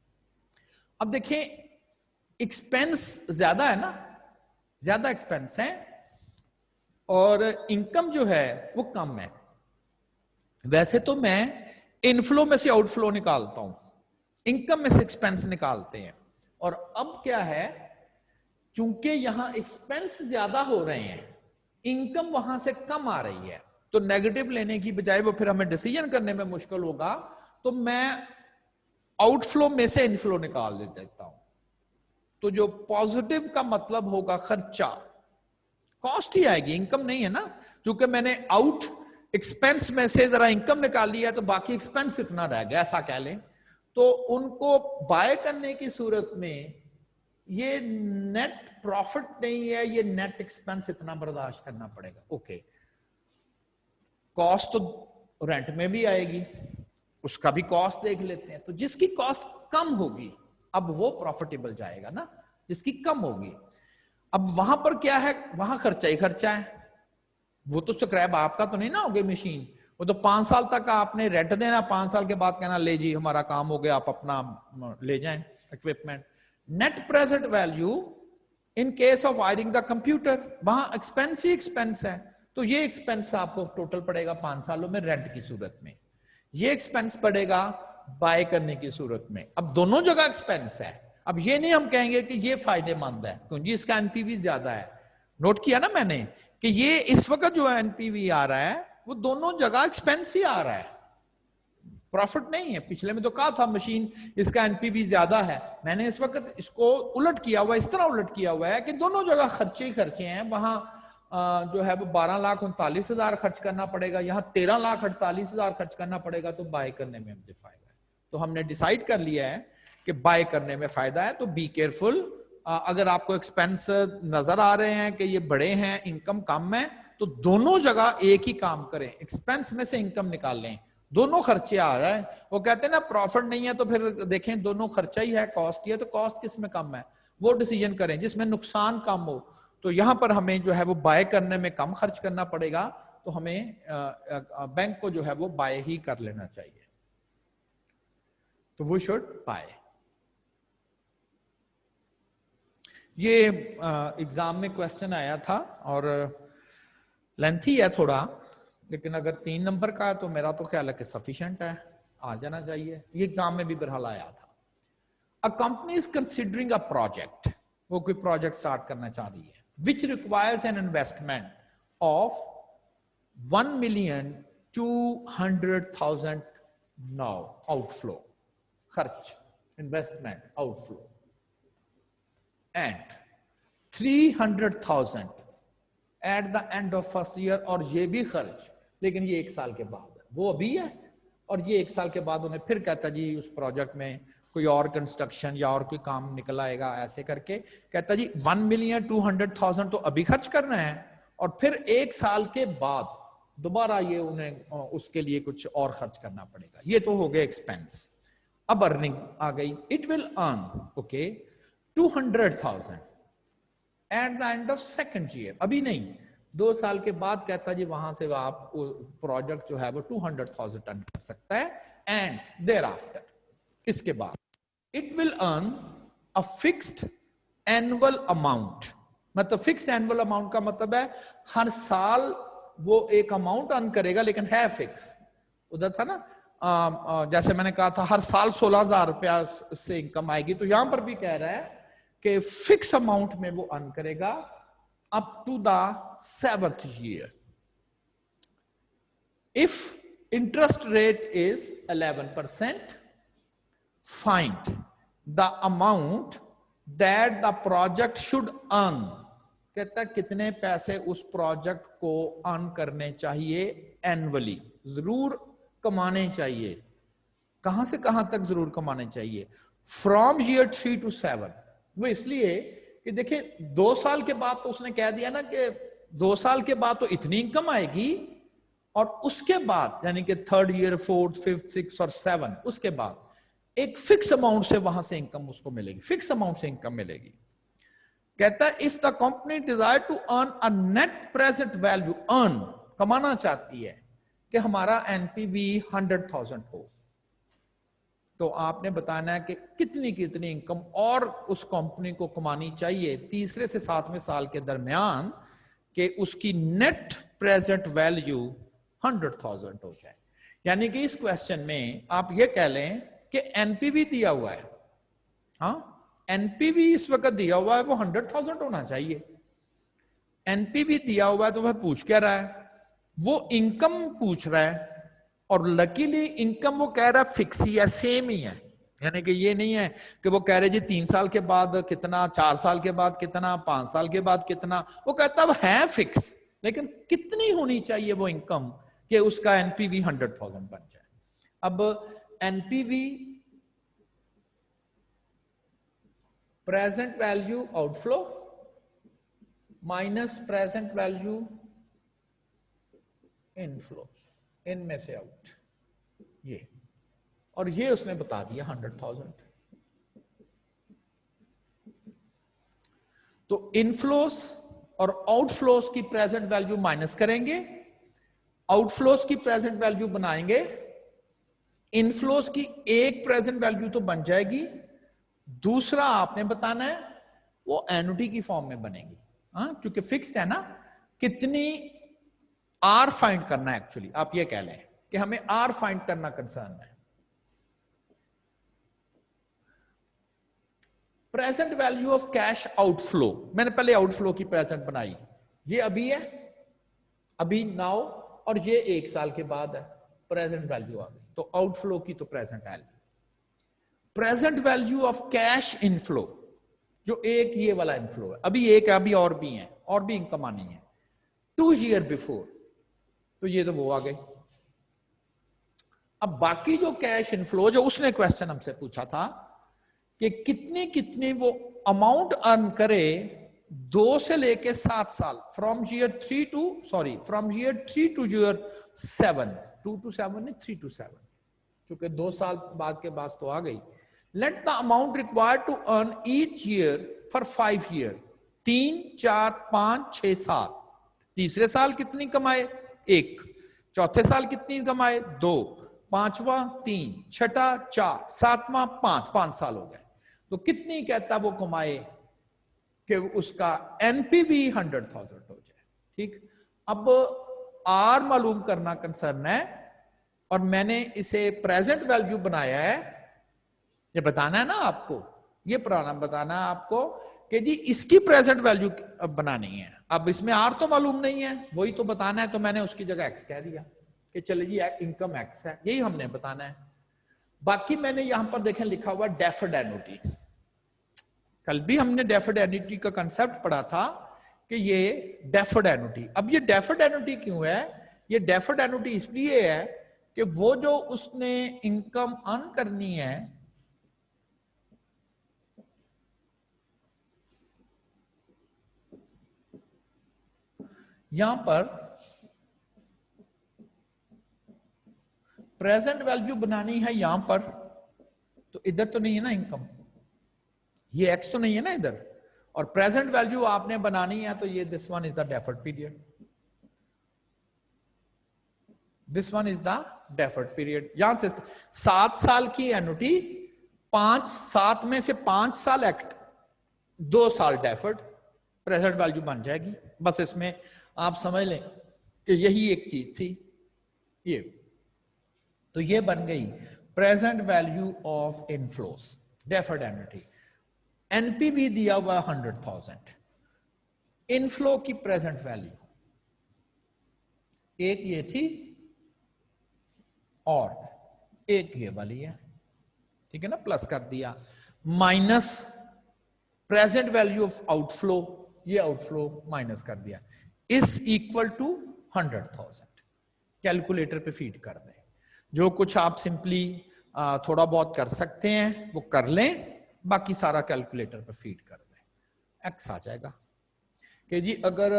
अब देखिए एक्सपेंस ज्यादा है ना, ज्यादा एक्सपेंस है और इनकम जो है वो कम है। वैसे तो मैं इनफ्लो में से आउटफ्लो निकालता हूं, इनकम में से एक्सपेंस निकालते हैं। और अब क्या है, चूंकि यहां एक्सपेंस ज्यादा हो रहे हैं, इनकम वहां से कम आ रही है, तो नेगेटिव लेने की बजाय वो फिर हमें डिसीजन करने में मुश्किल होगा, तो मैं आउटफ्लो में से इनफ्लो निकाल देता हूं। तो जो पॉजिटिव का मतलब होगा खर्चा, कॉस्ट ही आएगी, इनकम नहीं है ना। क्योंकि मैंने आउट एक्सपेंस में से जरा इनकम निकाल लिया, तो बाकी एक्सपेंस इतना रह गया, ऐसा कह लें। तो उनको बाय करने की सूरत में ये नेट प्रॉफिट नहीं है, ये नेट एक्सपेंस इतना बर्दाश्त करना पड़ेगा। ओके, कॉस्ट तो रेंट में भी आएगी, उसका भी कॉस्ट देख लेते हैं। तो जिसकी कॉस्ट कम होगी अब वो प्रॉफिटेबल जाएगा ना, जिसकी कम होगी। अब वहां पर क्या है, वहां खर्चा ही खर्चा है। वो तो स्क्रैप आपका तो नहीं ना हो गई मशीन, वो तो 5 साल तक आपने रेंट देना, 5 साल के बाद कहना ले जी हमारा काम हो गया, आप अपना ले जाएं equipment. Net present value in case of wiring the computer, वहां एक्सपेंस ही एक्सपेंस है। तो ये एक्सपेंस आपको टोटल पड़ेगा 5 सालों में रेंट की सूरत में, ये एक्सपेंस पड़ेगा बाय करने की सूरत में। अब दोनों जगह एक्सपेंस है। अब ये नहीं हम कहेंगे कि ये फायदेमंद है क्योंकि इसका एनपीवी ज्यादा है। नोट किया ना मैंने कि ये इस वक्त जो एनपीवी आ रहा है वो दोनों जगह एक्सपेंस ही आ रहा है, प्रॉफिट नहीं है। पिछले में तो कहा था मशीन इसका एनपीवी ज्यादा है, मैंने इस वक्त इसको उलट किया हुआ, इस तरह उलट किया हुआ है कि दोनों जगह खर्चे ही खर्चे हैं। वहां जो है वो 12,39,000 खर्च करना पड़ेगा, यहाँ 13,48,000 खर्च करना पड़ेगा। तो बाय करने में मुझे फायदा है, तो हमने डिसाइड कर लिया है कि बाय करने में फायदा है। तो बी केयरफुल, अगर आपको एक्सपेंस नजर आ रहे हैं कि ये बड़े हैं, इनकम कम है, तो दोनों जगह एक ही काम करें, एक्सपेंस में से इनकम निकाल लें, दोनों खर्चे आ रहा है। वो कहते हैं ना प्रॉफिट नहीं है तो फिर देखें दोनों खर्चा ही है, कॉस्ट ही है, तो कॉस्ट किस में कम है वो डिसीजन करें जिसमें नुकसान कम हो। तो यहां पर हमें जो है वो बाय करने में कम खर्च करना पड़ेगा, तो हमें बैंक को जो है वो बाय ही कर लेना चाहिए। तो वो शुड बाय। ये एग्जाम में क्वेश्चन आया था और लेंथी है थोड़ा, लेकिन अगर 3 नंबर का है तो मेरा तो ख्याल है कि सफिशिएंट है, आ जाना चाहिए। ये एग्जाम में भी बहरहाल आया था। A company is considering a project, वो कोई प्रोजेक्ट स्टार्ट करना चाह रही है, which requires an investment of 1,200,000 now outflow, खर्च investment outflow, and 300,000 at the end of first year, और ये भी खर्च लेकिन ये 1 साल के बाद है, वो अभी है और ये 1 साल के बाद उन्हें फिर कहता जी उस प्रोजेक्ट में कोई और कंस्ट्रक्शन या और कोई काम निकल आएगा ऐसे करके। कहता जी 1,200,000 तो अभी खर्च करना है और फिर 1 साल के बाद दोबारा ये उन्हें उसके लिए कुछ और खर्च करना पड़ेगा। ये तो हो गया एक्सपेंस। अब अर्निंग आ गई, it will earn okay 200,000 eight the end of second year. अभी नहीं, 2 साल के बाद कहता जी वहां से आप प्रोजेक्ट जो है वो 200,000 टन कर सकता है। एंड देयर आफ्टर, इसके बाद it will earn a fixed annual amount. मतलब फिक्स्ड एनुअल अमाउंट का मतलब है हर साल वो एक अमाउंट अर्न करेगा, लेकिन है फिक्स। उधर था ना जैसे मैंने कहा था हर साल 16,000 रुपया से इनकम आएगी, तो यहां पर भी कह रहा है कि फिक्स अमाउंट में वो अर्न करेगा up to the 7th year. If interest rate is 11%, find the amount that the project should earn. कहता है कितने पैसे उस प्रोजेक्ट को अर्न करने चाहिए एनुअली, जरूर कमाने चाहिए। कहां से कहां तक जरूर कमाने चाहिए? From year 3 to 7। वो इसलिए कि देखिए 2 साल के बाद तो उसने कह दिया ना कि 2 साल के बाद तो इतनी इनकम आएगी, और उसके बाद यानी कि 3rd year, 4th, 5th, 6th और 7 उसके बाद एक फिक्स अमाउंट से वहां से इनकम उसको मिलेगी, फिक्स अमाउंट से इनकम मिलेगी। कहता है if the company desire to earn a net present value, earn कमाना चाहती है कि हमारा एनपीवी 100,000 हो, तो आपने बताना है कि कितनी कितनी इनकम और उस कंपनी को कमानी चाहिए 3 से 7वें साल के दरमियान कि उसकी नेट प्रेजेंट वैल्यू 100,000 हो जाए। यानी कि इस क्वेश्चन में आप ये कह लें कि एनपीवी दिया हुआ है, हाँ एनपीवी इस वक्त दिया हुआ है वो 100,000 होना चाहिए। एनपीवी दिया हुआ है तो वह पूछ क्या रहा है? वो इनकम पूछ रहा है, और लकीली इनकम वो कह रहा है फिक्स ही है, सेम ही है। यानी कि ये नहीं है कि वो कह रहे जी 3 साल के बाद कितना, 4 साल के बाद कितना, 5 साल के बाद कितना। वो कहता है फिक्स, लेकिन कितनी होनी चाहिए वो इनकम कि उसका एनपीवी 100,000 बन जाए। अब NPV present value outflow minus present value inflow, इनमें से आउट, ये, और ये उसने बता दिया 100,000। तो इनफ्लोस और आउटफ्लोस की प्रेजेंट वैल्यू माइनस करेंगे, आउटफ्लोस की प्रेजेंट वैल्यू बनाएंगे, इनफ्लोस की एक प्रेजेंट वैल्यू तो बन जाएगी, दूसरा आपने बताना है वो एनुटी की फॉर्म में बनेगी। हाँ, क्योंकि फिक्स्ड है ना, कितनी आर फाइंड करना है। एक्चुअली आप ये कह लें कि हमें आर फाइंड करना कंसर्न है। Present value of cash outflow, मैंने पहले आउटफ्लो की प्रेजेंट बनाई, ये अभी है, अभी नाउ, और ये 1 साल के बाद है, प्रेजेंट वैल्यू आ गई, तो आउटफ्लो की तो present value. Present value of cash inflow, जो एक ये वाला इनफ्लो है, अभी एक है, अभी और भी है, और भी इनकम आनी है 2 ईयर बिफोर, तो ये तो वो आ गई। अब बाकी जो कैश इनफ्लो, जो उसने क्वेश्चन हमसे पूछा था कि कितनी कितनी वो अमाउंट अर्न करे 2 से लेके 7 साल, from year 3 two year 7, 2 to 7 नहीं, 3 to 7, क्योंकि 2 साल बाद के बाद तो आ गई। Let the amount required to earn each year for 5 year, 3, 4, 5, 6, 7। तीसरे साल कितनी कमाए? 1, चौथे साल कितनी कमाए? 2, पांचवा 3, छठा 4, सातवां 5, 5 साल हो गए, तो कितनी कहता वो कमाए कि उसका एनपीवी 100,000 हो जाए। ठीक, अब आर मालूम करना कंसर्न है, और मैंने इसे प्रेजेंट वैल्यू बनाया है। ये बताना है ना आपको, ये पुराना बताना है आपको कि जी इसकी प्रेजेंट वैल्यू बनानी है। अब इसमें आर तो मालूम नहीं है, वही तो बताना है, तो मैंने उसकी जगह एक्स कह दिया कि चले जी इनकम एक्स है, यही हमने बताना है। बाकी मैंने यहां पर देखें लिखा हुआ डेफर्ड एन्युटी। कल भी हमने डेफर्ड एन्युटी का कंसेप्ट पढ़ा था कि ये डेफर्ड एन्युटी। अब ये डेफर्ड एन्युटी क्यों है? ये डेफर्ड एन्युटी इसलिए है कि वो जो उसने इनकम अर्न करनी है यहां पर प्रेजेंट वैल्यू बनानी है यहां पर, तो इधर तो नहीं है ना इनकम, ये एक्स तो नहीं है ना इधर, और प्रेजेंट वैल्यू आपने बनानी है तो ये this one is the deferred period, this one is the deferred period. यहां से 7 साल की एनुटी, 7 में से 5 साल एक्ट, 2 साल डेफर्ड, प्रेजेंट वैल्यू बन जाएगी। बस इसमें आप समझ लें कि यही एक चीज थी ये, तो ये बन गई present value of inflows, deferred annuity. NPV दिया हुआ 100,000, इनफ्लो की प्रेजेंट वैल्यू एक ये थी और एक ये वाली है, ठीक है ना, प्लस कर दिया, minus present value of outflow, ये आउटफ्लो माइनस कर दिया, इज इक्वल टू 100,000। कैलकुलेटर पे फीड कर दें, जो कुछ आप सिंपली थोड़ा बहुत कर सकते हैं वो कर लें, बाकी सारा कैलकुलेटर पे फीड कर दें, एक्स आ जाएगा कि जी अगर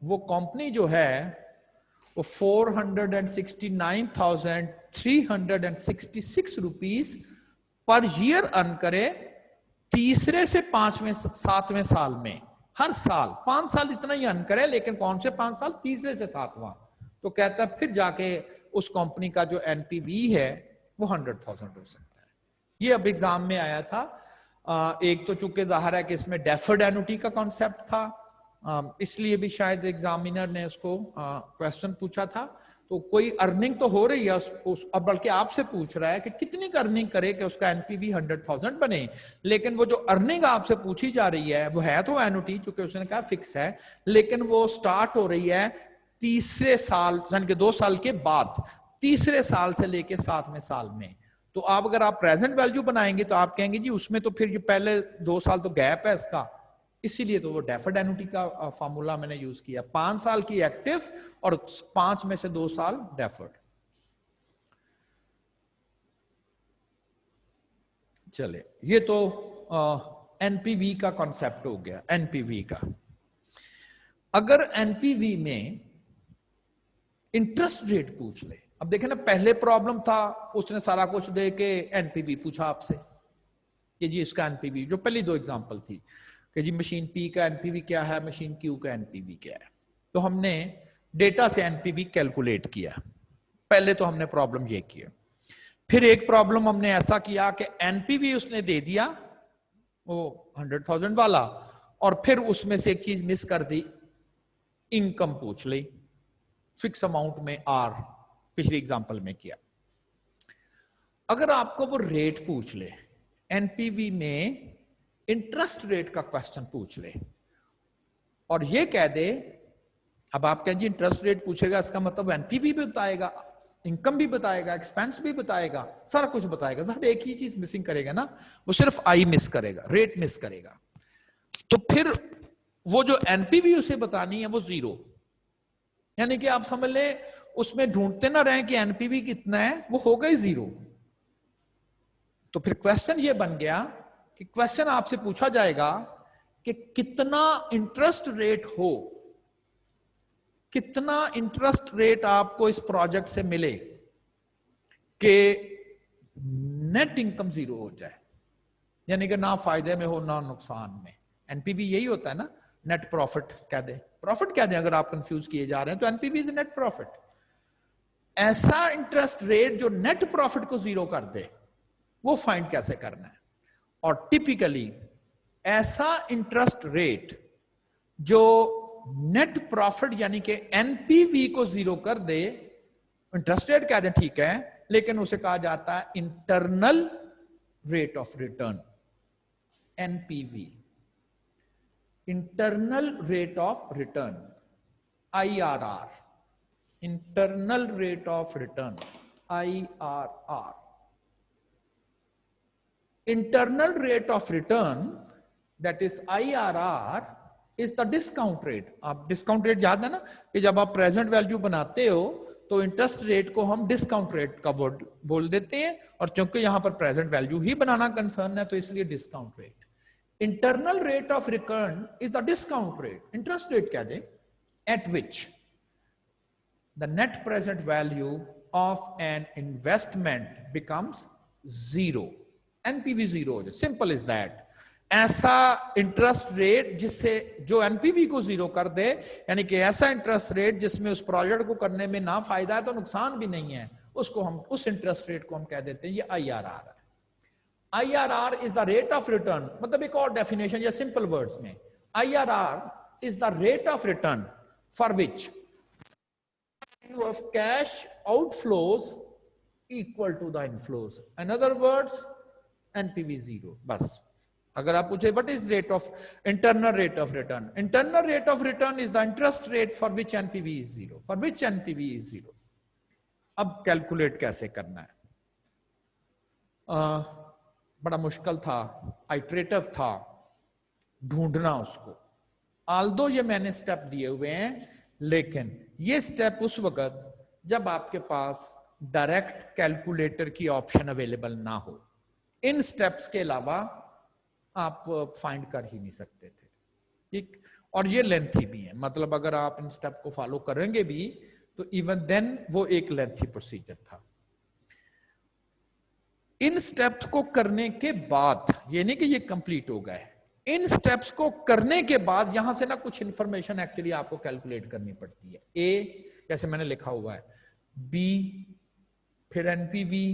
वो कंपनी जो है वो 469,366 रुपीस पर ईयर अर्न करे तीसरे से 5वें 7वें साल में, हर साल 5 साल इतना ही अर्न करे, लेकिन कौन से 5 साल, तीसरे से 7वां, तो कहता है फिर जाके उस कंपनी का जो एनपीवी है वो 100,000 हो सकता है। ये अब एग्जाम में आया था। एक तो चूंकि जाहिर है कि इसमें डेफर्ड एनुटी का कॉन्सेप्ट था, इसलिए भी शायद एग्जामिनर ने उसको क्वेश्चन पूछा था। तो कोई अर्निंग तो हो रही है अब बल्कि आपसे पूछ रहा है कि कितनी अर्निंग करे कि उसका एनपीवी 100,000 बने, लेकिन वो जो अर्निंग आपसे पूछी जा रही है वो है तो एनुटी, चूंकि उसने कहा फिक्स है, लेकिन वो स्टार्ट हो रही है तीसरे साल, यानी कि 2 साल के बाद, तीसरे साल से लेके 7वें साल में। तो आप अगर आप प्रेजेंट वैल्यू बनाएंगे तो आप कहेंगे जी उसमें तो फिर ये पहले 2 साल तो गैप है इसका, इसीलिए तो वो डेफर्ड एनुटी का फॉर्मूला मैंने यूज किया, 5 साल की एक्टिव और 5 में से 2 साल डेफर्ड। चले, ये तो एनपीवी का कॉन्सेप्ट हो गया। एनपीवी का, अगर एनपीवी में इंटरेस्ट रेट पूछ ले, अब देखें ना, पहले प्रॉब्लम था उसने सारा कुछ दे के एनपीवी पूछा आपसे कि जी इसका एनपीवी, जो पहली 2 एग्जांपल थी कि जी मशीन पी का एनपीवी क्या है, मशीन क्यू का एनपीवी क्या है, तो हमने डेटा से एनपीवी कैलकुलेट किया। पहले तो हमने प्रॉब्लम ये किया, फिर एक प्रॉब्लम हमने ऐसा किया कि एनपीवी उसने दे दिया वो 100,000 वाला, और फिर उसमें से एक चीज मिस कर दी, इनकम पूछ ली फिक्स अमाउंट में आर, पिछली एग्जांपल में किया। अगर आपको वो रेट पूछ ले, एनपीवी में इंटरेस्ट रेट का क्वेश्चन पूछ ले और ये कह दे, अब आप कहें जी इंटरेस्ट रेट पूछेगा इसका मतलब एनपीवी भी बताएगा, इनकम भी बताएगा, एक्सपेंस भी बताएगा, सारा कुछ बताएगा, हर एक ही चीज मिसिंग करेगा ना, वो सिर्फ आई मिस करेगा, रेट मिस करेगा। तो फिर वो जो एनपीवी उसे बतानी है वो 0, यानी कि आप समझ ले उसमें ढूंढते ना रहे कि एनपीवी कितना है, वो हो गई 0। तो फिर क्वेश्चन ये बन गया कि क्वेश्चन आपसे पूछा जाएगा कि कितना इंटरेस्ट रेट हो, कितना इंटरेस्ट रेट आपको इस प्रोजेक्ट से मिले कि नेट इनकम 0 हो जाए, यानी कि ना फायदे में हो ना नुकसान में। एनपीवी यही होता है ना, नेट प्रॉफिट कह दे, प्रॉफिट कह दे, अगर आप कंफ्यूज किए जा रहे हैं तो एनपीवी इज नेट प्रॉफिट। ऐसा इंटरेस्ट रेट जो नेट प्रॉफिट को 0 कर दे, वो फाइंड कैसे करना है। और टिपिकली ऐसा इंटरेस्ट रेट जो नेट प्रॉफिट यानी कि एनपीवी को 0 कर दे, इंटरेस्ट रेट कह दे ठीक है, लेकिन उसे कहा जाता है internal rate of return, NPV, internal rate of return, IRR, internal rate of return, IRR. Internal rate of return that is IRR is the discount rate. आप डिस्काउंट रेट याद है ना कि जब आप प्रेजेंट वैल्यू बनाते हो तो इंटरेस्ट रेट को हम डिस्काउंट रेट का वर्ड बोल देते हैं, और चूंकि यहां पर प्रेजेंट वैल्यू ही बनाना कंसर्न है तो इसलिए discount rate. Internal rate of return is the discount rate, interest rate कह दे, at which the net present value of an investment becomes zero. NPV zero हो जाए, सिंपल इज दैट। ऐसा interest rate जिससे जो NPV को zero कर दे, यानी कि ऐसा इंटरेस्ट रेट जिसमें उस प्रोजेक्ट को करने में ना फायदा है तो नुकसान भी नहीं है, उसको हम, उस इंटरेस्ट रेट को हम कह देते हैं ये आईआरआर है। IRR is the rate of return, मतलब एक और डेफिनेशन या सिंपल वर्ड्स में, IRR is the rate of return for which of cash outflows equal to the inflows. In other words, NPV zero. बस अगर आप पूछे what is rate of internal rate of return, internal rate of return is the interest rate for which NPV is zero, for which NPV is zero. अब calculate कैसे करना है, बड़ा मुश्किल था, आइटरेटिव था ढूंढना उसको। आल्दो ये मैंने स्टेप दिए हुए हैं, लेकिन ये स्टेप उस वक्त जब आपके पास डायरेक्ट कैलकुलेटर की ऑप्शन अवेलेबल ना हो। इन स्टेप्स के अलावा आप फाइंड कर ही नहीं सकते थे, ठीक। और ये लेंथी भी है, मतलब अगर आप इन स्टेप को फॉलो करेंगे भी तो इवन देन वो एक लेंथी प्रोसीजर था। इन स्टेप्स को करने के बाद, ये नहीं कि ये कंप्लीट हो गए, इन स्टेप्स को करने के बाद यहां से ना कुछ इंफॉर्मेशन एक्चुअली आपको कैलकुलेट करनी पड़ती है। ए जैसे मैंने लिखा हुआ है, बी, फिर एनपीवी,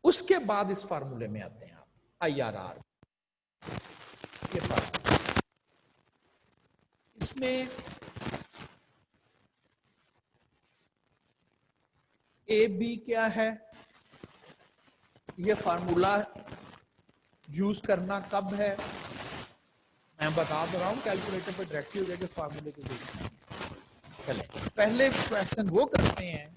उसके बाद इस फार्मूले में आते हैं आप आईआरआर। ये फार्मूला, इसमें ए बी क्या है, ये फार्मूला यूज करना कब है मैं बता दे रहा हूं, कैलकुलेटर पर डायरेक्टली हो जाएगा इस फार्मूले के जरिए। चले पहले क्वेश्चन वो करते हैं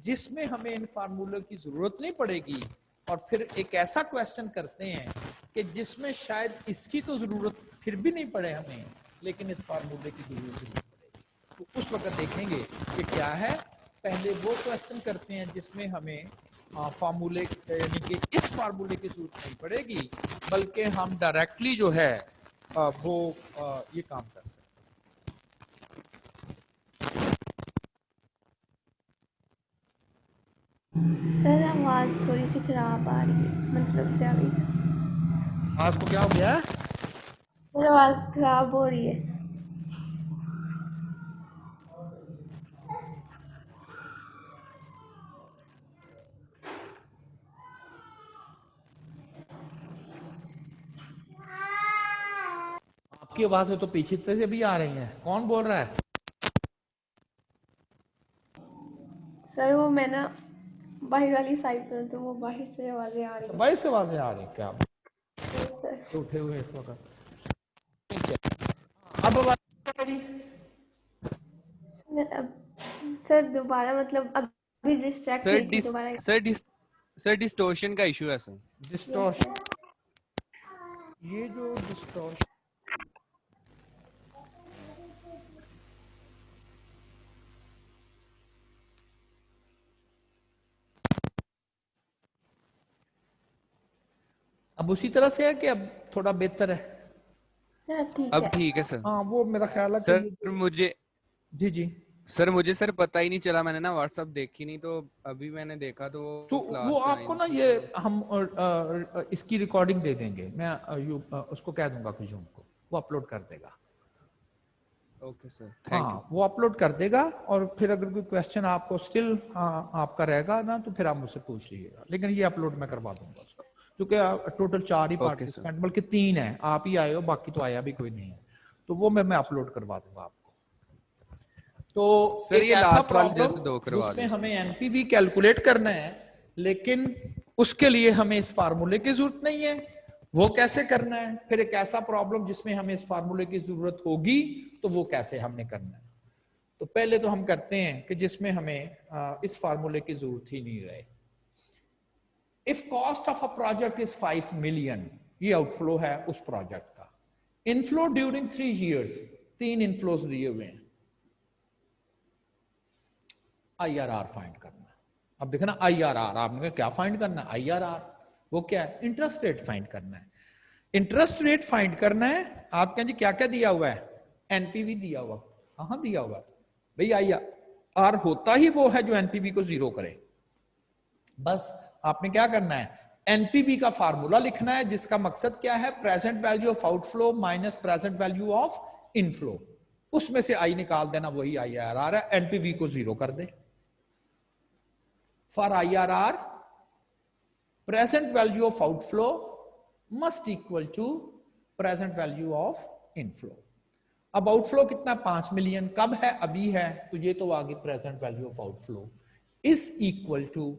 जिसमें हमें इन फार्मूले की जरूरत नहीं पड़ेगी, और फिर एक ऐसा क्वेश्चन करते हैं कि जिसमें शायद इसकी तो जरूरत फिर भी नहीं पड़े हमें, लेकिन इस फार्मूले की जरूरत पड़ेगी। तो उस वक्त देखेंगे कि क्या है। पहले वो क्वेश्चन करते हैं जिसमें हमें फार्मूले, यानी कि इस फार्मूले की जरूरत नहीं पड़ेगी, बल्कि हम डायरेक्टली जो है वो ये काम कर सकते। सर आवाज थोड़ी सी खराब आ रही है, मतलब ज्यादा। आज को क्या हो गया है? सर आवाज खराब हो रही है। आपकी आवाज तो पीछे से भी आ रही है, कौन बोल रहा है? सर वो मैं ना बाहर वाली साइड पे, तो वो बाहर से आवाजें आ रही हैं। बाहर से आवाजें आ रही क्या? सर तो उठे हुए इस वक्त, ठीक है। अब आवाज आ रही? सर दोबारा, मतलब अभी डिस्ट्रैक्ट हुई थी दोबारा। सर डिस्टोर्शन का इशू है सर। डिस्टॉर्शन, ये जो डिस्टॉर्शन, अब उसी तरह से है कि अब थोड़ा बेहतर है? सर अब ठीक है सर। हाँ वो मेरा ख्याल है सर मुझे, जी जी सर मुझे सर पता ही नहीं चला, मैंने ना व्हाट्सएप देखी नहीं, तो अभी मैंने देखा तो वो आपको ना ये हम इसकी रिकॉर्डिंग दे देंगे, मैं उसको कह दूंगा कि जूम को वो अपलोड कर देगा। Okay sir, thank you. हाँ वो अपलोड कर देगा, और फिर अगर कोई क्वेश्चन आपको स्टिल आपका रहेगा ना, तो फिर आप मुझसे पूछ लीजिएगा, लेकिन ये अपलोड मैं करवा दूंगा उसको, क्योंकि टोटल 4 ही पार्टिसिपेंट, बल्कि 3 है, आप ही आए हो, बाकी तो आया भी कोई नहीं है, तो वो मैं अपलोड करवा दूंगा आपको। तो सर ये लास्ट वाली जैसे 2 करवा जिसमें हमें एनपीवी कैलकुलेट करना है, लेकिन उसके लिए हमें इस फार्मूले की जरूरत नहीं है। वो कैसे करना है? फिर एक ऐसा प्रॉब्लम जिसमें हमें इस फार्मूले की जरूरत होगी, तो वो कैसे हमने करना है? तो पहले तो हम करते हैं कि जिसमें हमें इस फार्मूले की जरूरत ही नहीं रहे। If cost of a project is 5 million, ये आउटफ्लो है उस प्रोजेक्ट का। इनफ्लो ड्यूरिंग 3 years, 3 इनफ्लोज दिए हुए हैं। आईआरआर फाइंड करना है। अब देखना आईआरआर, आपने क्या फाइंड करना है? आईआरआर वो क्या है? इंटरेस्ट रेट फाइंड करना है। इंटरेस्ट रेट फाइंड करना है। आप कहें जी क्या क्या दिया हुआ है? एनपीवी दिया हुआ, कहां दिया हुआ है? भाई आई आर होता ही वो है जो एनपीवी को जीरो करे। बस आपने क्या करना है, एनपीवी का फार्मूला लिखना है जिसका मकसद क्या है, present value of outflow minus present value of inflow, उसमें से आई निकाल देना, वही आई आर आर है, एनपीवी को जीरो कर दे। For I R R present value of outflow must equal to present value of inflow. अब आउटफ्लो कितना, 5 मिलियन, कब है, अभी है, तो ये तो आ गई present value of outflow is equal to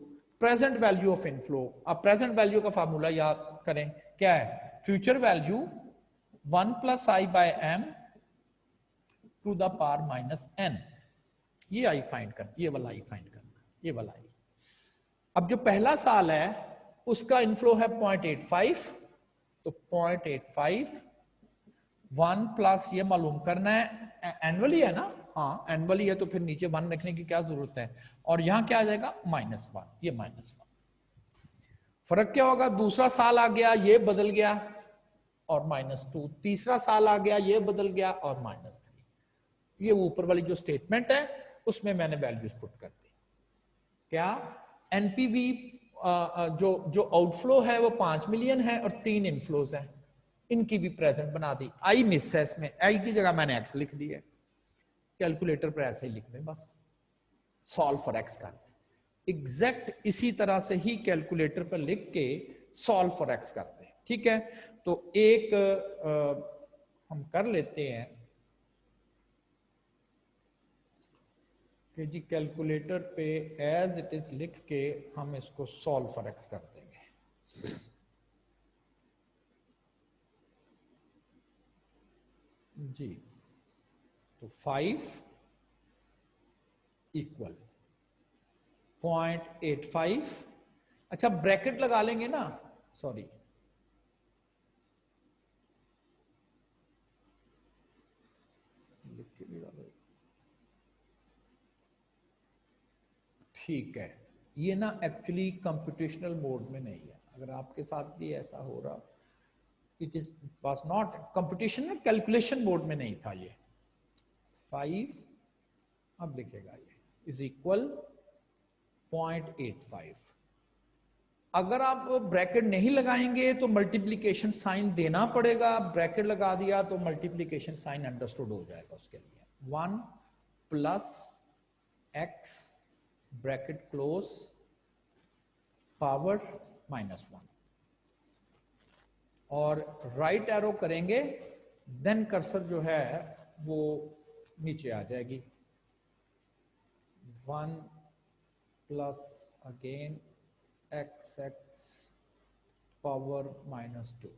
present value of inflow. अब प्रेजेंट वैल्यू का फार्मूला याद करें, क्या है, future value 1 plus I by M to the power minus N. ये आई फाइंड करना, ये वाला आई फाइंड करना, ये वाला आई। अब जो पहला साल है उसका इनफ्लो है 0.85, तो 0.85 1 प्लस ये मालूम करना है, एनुअली है ना, हाँ एनुअली है तो फिर नीचे 1 रखने की क्या जरूरत है, और यहां क्या आ जाएगा -1, ये -1। फर्क क्या होगा, दूसरा साल आ गया ये बदल गया और -2, तीसरा साल आ गया ये बदल गया और -3। ये ऊपर वाली जो स्टेटमेंट है उसमें मैंने वैल्यूज पुट कर दी। क्या, एनपीवी जो आउटफ्लो है वो 5 मिलियन है और 3 इनफ्लोज है, इनकी भी प्रेजेंट बना दी। आई मिस है इसमें, आई की जगह मैंने एक्स लिख दी है, कैलकुलेटर पर ऐसे ही लिख दें, बस सॉल्व फॉर एक्स कर दें। एग्जैक्ट इसी तरह से ही कैलकुलेटर पर लिख के सॉल्व फॉर एक्स करते हैं, ठीक है। तो एक हम कर लेते हैं कि जी कैलकुलेटर पे एज इट इज लिख के हम इसको सॉल्व फॉर एक्स कर देंगे। जी, तो 5 इक्वल 0.85, अच्छा ब्रैकेट लगा लेंगे ना, सॉरी लिख के भी डालो, ठीक है। ये ना एक्चुअली कंप्यूटेशनल मोड में नहीं है, अगर आपके साथ भी ऐसा हो रहा, it is was not computation में, कैलकुलेशन मोड में नहीं था ये। 5 अब लिखेगा ये इज इक्वल 0.85। अगर आप ब्रैकेट नहीं लगाएंगे तो मल्टीप्लिकेशन साइन देना पड़ेगा, ब्रैकेट लगा दिया तो मल्टीप्लिकेशन साइन अंडरस्टूड हो जाएगा उसके लिए। 1 plus x bracket close power -1 और राइट एरो करेंगे, देन कर्सर जो है वो नीचे आ जाएगी। 1 प्लस अगेन x पावर -2।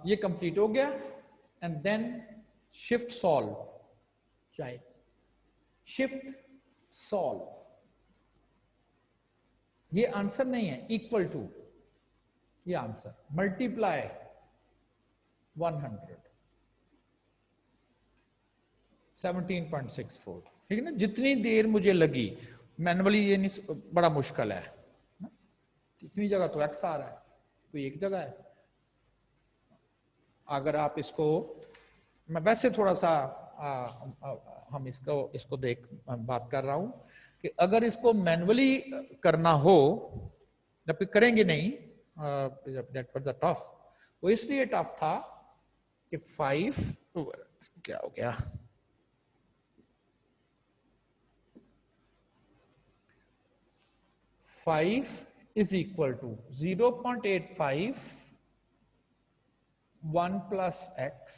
ये कंप्लीट हो गया एंड देन शिफ्ट सॉल्व, चाहे शिफ्ट सॉल्व, ये आंसर नहीं है, इक्वल टू ये आंसर, मल्टीप्लाई 100 17.64, ठीक है ना। जितनी देर मुझे लगी मैनुअली, ये नहीं बड़ा मुश्किल है, इतनी जगह तो एक्स आ रहा है, कोई एक जगह है। अगर आप इसको, मैं वैसे थोड़ा सा हम इसको देख बात कर रहा हूं कि अगर इसको मैनुअली करना हो, जब करेंगे नहीं, दैट वाज द टफ, वो इसलिए टफ था कि 5 क्या हो गया, 5 is equal to 0.85 1 plus x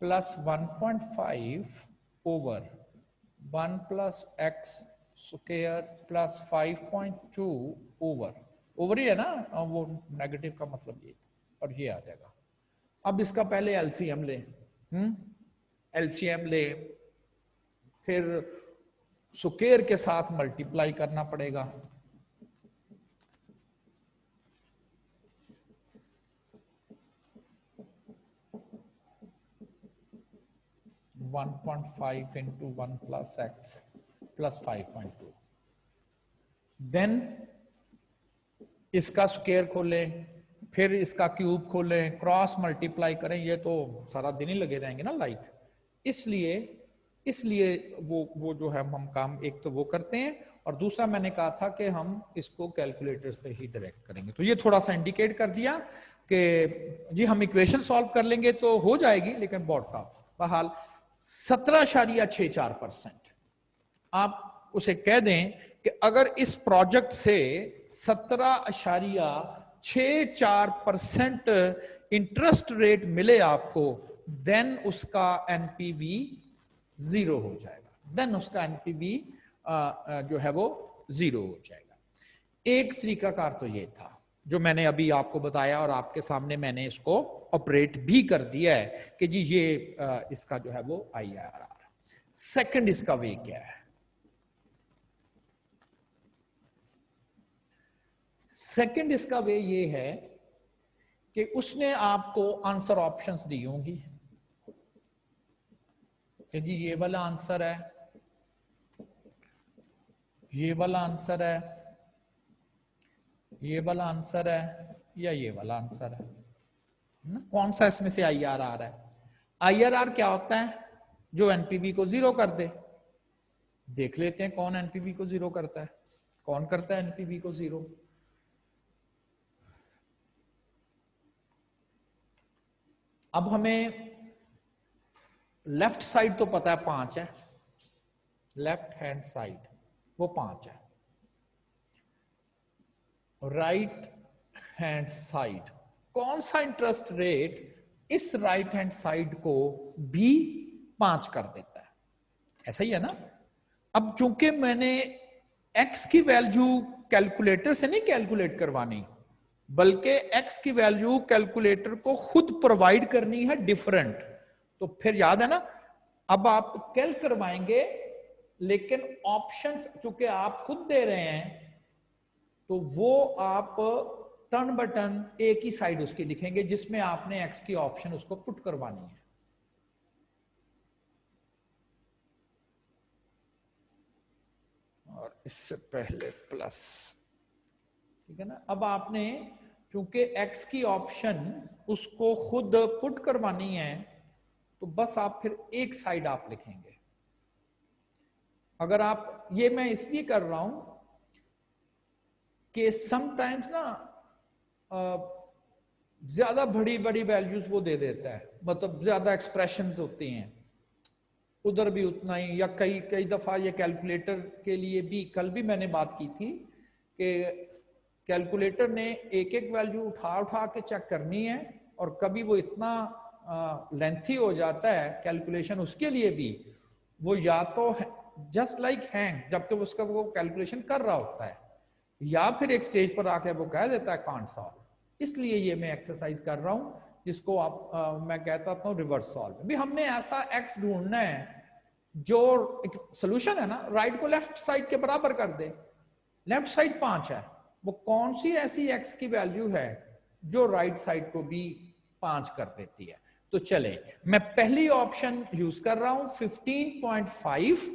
plus 1.5 over 1 plus x square plus 5.2 over ही है ना, वो नेगेटिव का मतलब ये, और ये आ जाएगा। अब इसका पहले एलसीएम ले, एलसीएम ले, फिर स्क्वायर के साथ मल्टीप्लाई करना पड़ेगा। One 1.5 into 1 plus x plus 5.2। Then इसका स्क्वायर खोलें, फिर इसका क्यूब खोलें, क्रॉस मल्टीप्लाई करें, ये तो सारा दिन ही लगे रहेंगे ना लाइक। इसलिए वो जो है हम काम एक तो वो करते हैं, और दूसरा मैंने कहा था कि हम इसको कैलकुलेटर्स पे ही डायरेक्ट करेंगे। तो ये थोड़ा सा इंडिकेट कर दिया कि जी हम इक्वेशन सॉल्व कर लेंगे तो हो जाएगी, लेकिन बहुत टफ। बहरहाल 17.64%। आप उसे कह दें कि अगर इस प्रोजेक्ट से 17.64% इंटरेस्ट रेट मिले आपको, देन उसका एनपीवी 0 हो जाएगा। देन उसका एनपीवी जो है वो 0 हो जाएगा। एक तरीकाकार तो ये था जो मैंने अभी आपको बताया, और आपके सामने मैंने इसको ऑपरेट भी कर दिया है कि जी ये इसका जो है वो IRR। सेकंड इसका वे क्या है? सेकंड इसका वे ये है कि उसने आपको आंसर ऑप्शंस दी होंगी कि जी ये वाला आंसर है, ये वाला आंसर है, ये वाला आंसर है, या ये वाला आंसर है। कौन सा इसमें से IRR है? IRR क्या होता है? जो एनपीवी को 0 कर दे। देख लेते हैं कौन एनपीवी को 0 करता है। कौन करता है एनपीवी को 0? अब हमें लेफ्ट साइड तो पता है 5 है, लेफ्ट हैंड साइड वो 5 है। राइट हैंड साइड कौन सा इंटरेस्ट रेट इस राइट हैंड साइड को भी 5 कर देता है? ऐसा ही है ना। अब चूंकि मैंने x की वैल्यू कैलकुलेटर से नहीं कैलकुलेट करवानी, बल्कि x की वैल्यू कैलकुलेटर को खुद प्रोवाइड करनी है डिफरेंट, तो फिर याद है ना, अब आप कैल करवाएंगे, लेकिन ऑप्शंस चूंकि आप खुद दे रहे हैं तो वो आप टर्न बाय टर्न एक ही साइड उसकी लिखेंगे जिसमें आपने x की ऑप्शन उसको पुट करवानी है। और इससे पहले प्लस, ठीक है ना। अब आपने क्योंकि x की ऑप्शन उसको खुद पुट करवानी है, तो बस आप फिर एक साइड आप लिखेंगे। अगर आप, ये मैं इसलिए कर रहा हूं कि समटाइम्स ना ज्यादा बड़ी बड़ी वैल्यूज वो दे देता है, मतलब ज्यादा एक्सप्रेशंस होती हैं, उधर भी उतना ही, या कई कई दफा ये कैलकुलेटर के लिए भी, कल भी मैंने बात की थी कि कैलकुलेटर ने एक एक वैल्यू उठा उठा के चेक करनी है, और कभी वो इतना लेंथी हो जाता है कैलकुलेशन उसके लिए भी, वो या तो जस्ट लाइक हैंग जबकि उसका वो कैलकुलेशन कर रहा होता है, या फिर एक स्टेज पर आके वो कह देता है कांट सॉल्व। इसलिए ये मैं एक्सरसाइज कर रहा हूं जिसको आप मैं कहता हूं रिवर्स सॉल्व। भी हमने ऐसा एक्स ढूंढना है जो सोल्यूशन है ना, राइट को लेफ्ट साइड के बराबर कर दे। लेफ्ट साइड 5 है, वो कौन सी ऐसी एक्स की वैल्यू है जो राइट साइड को भी 5 कर देती है? तो चले, मैं पहली ऑप्शन यूज कर रहा हूं 15.5,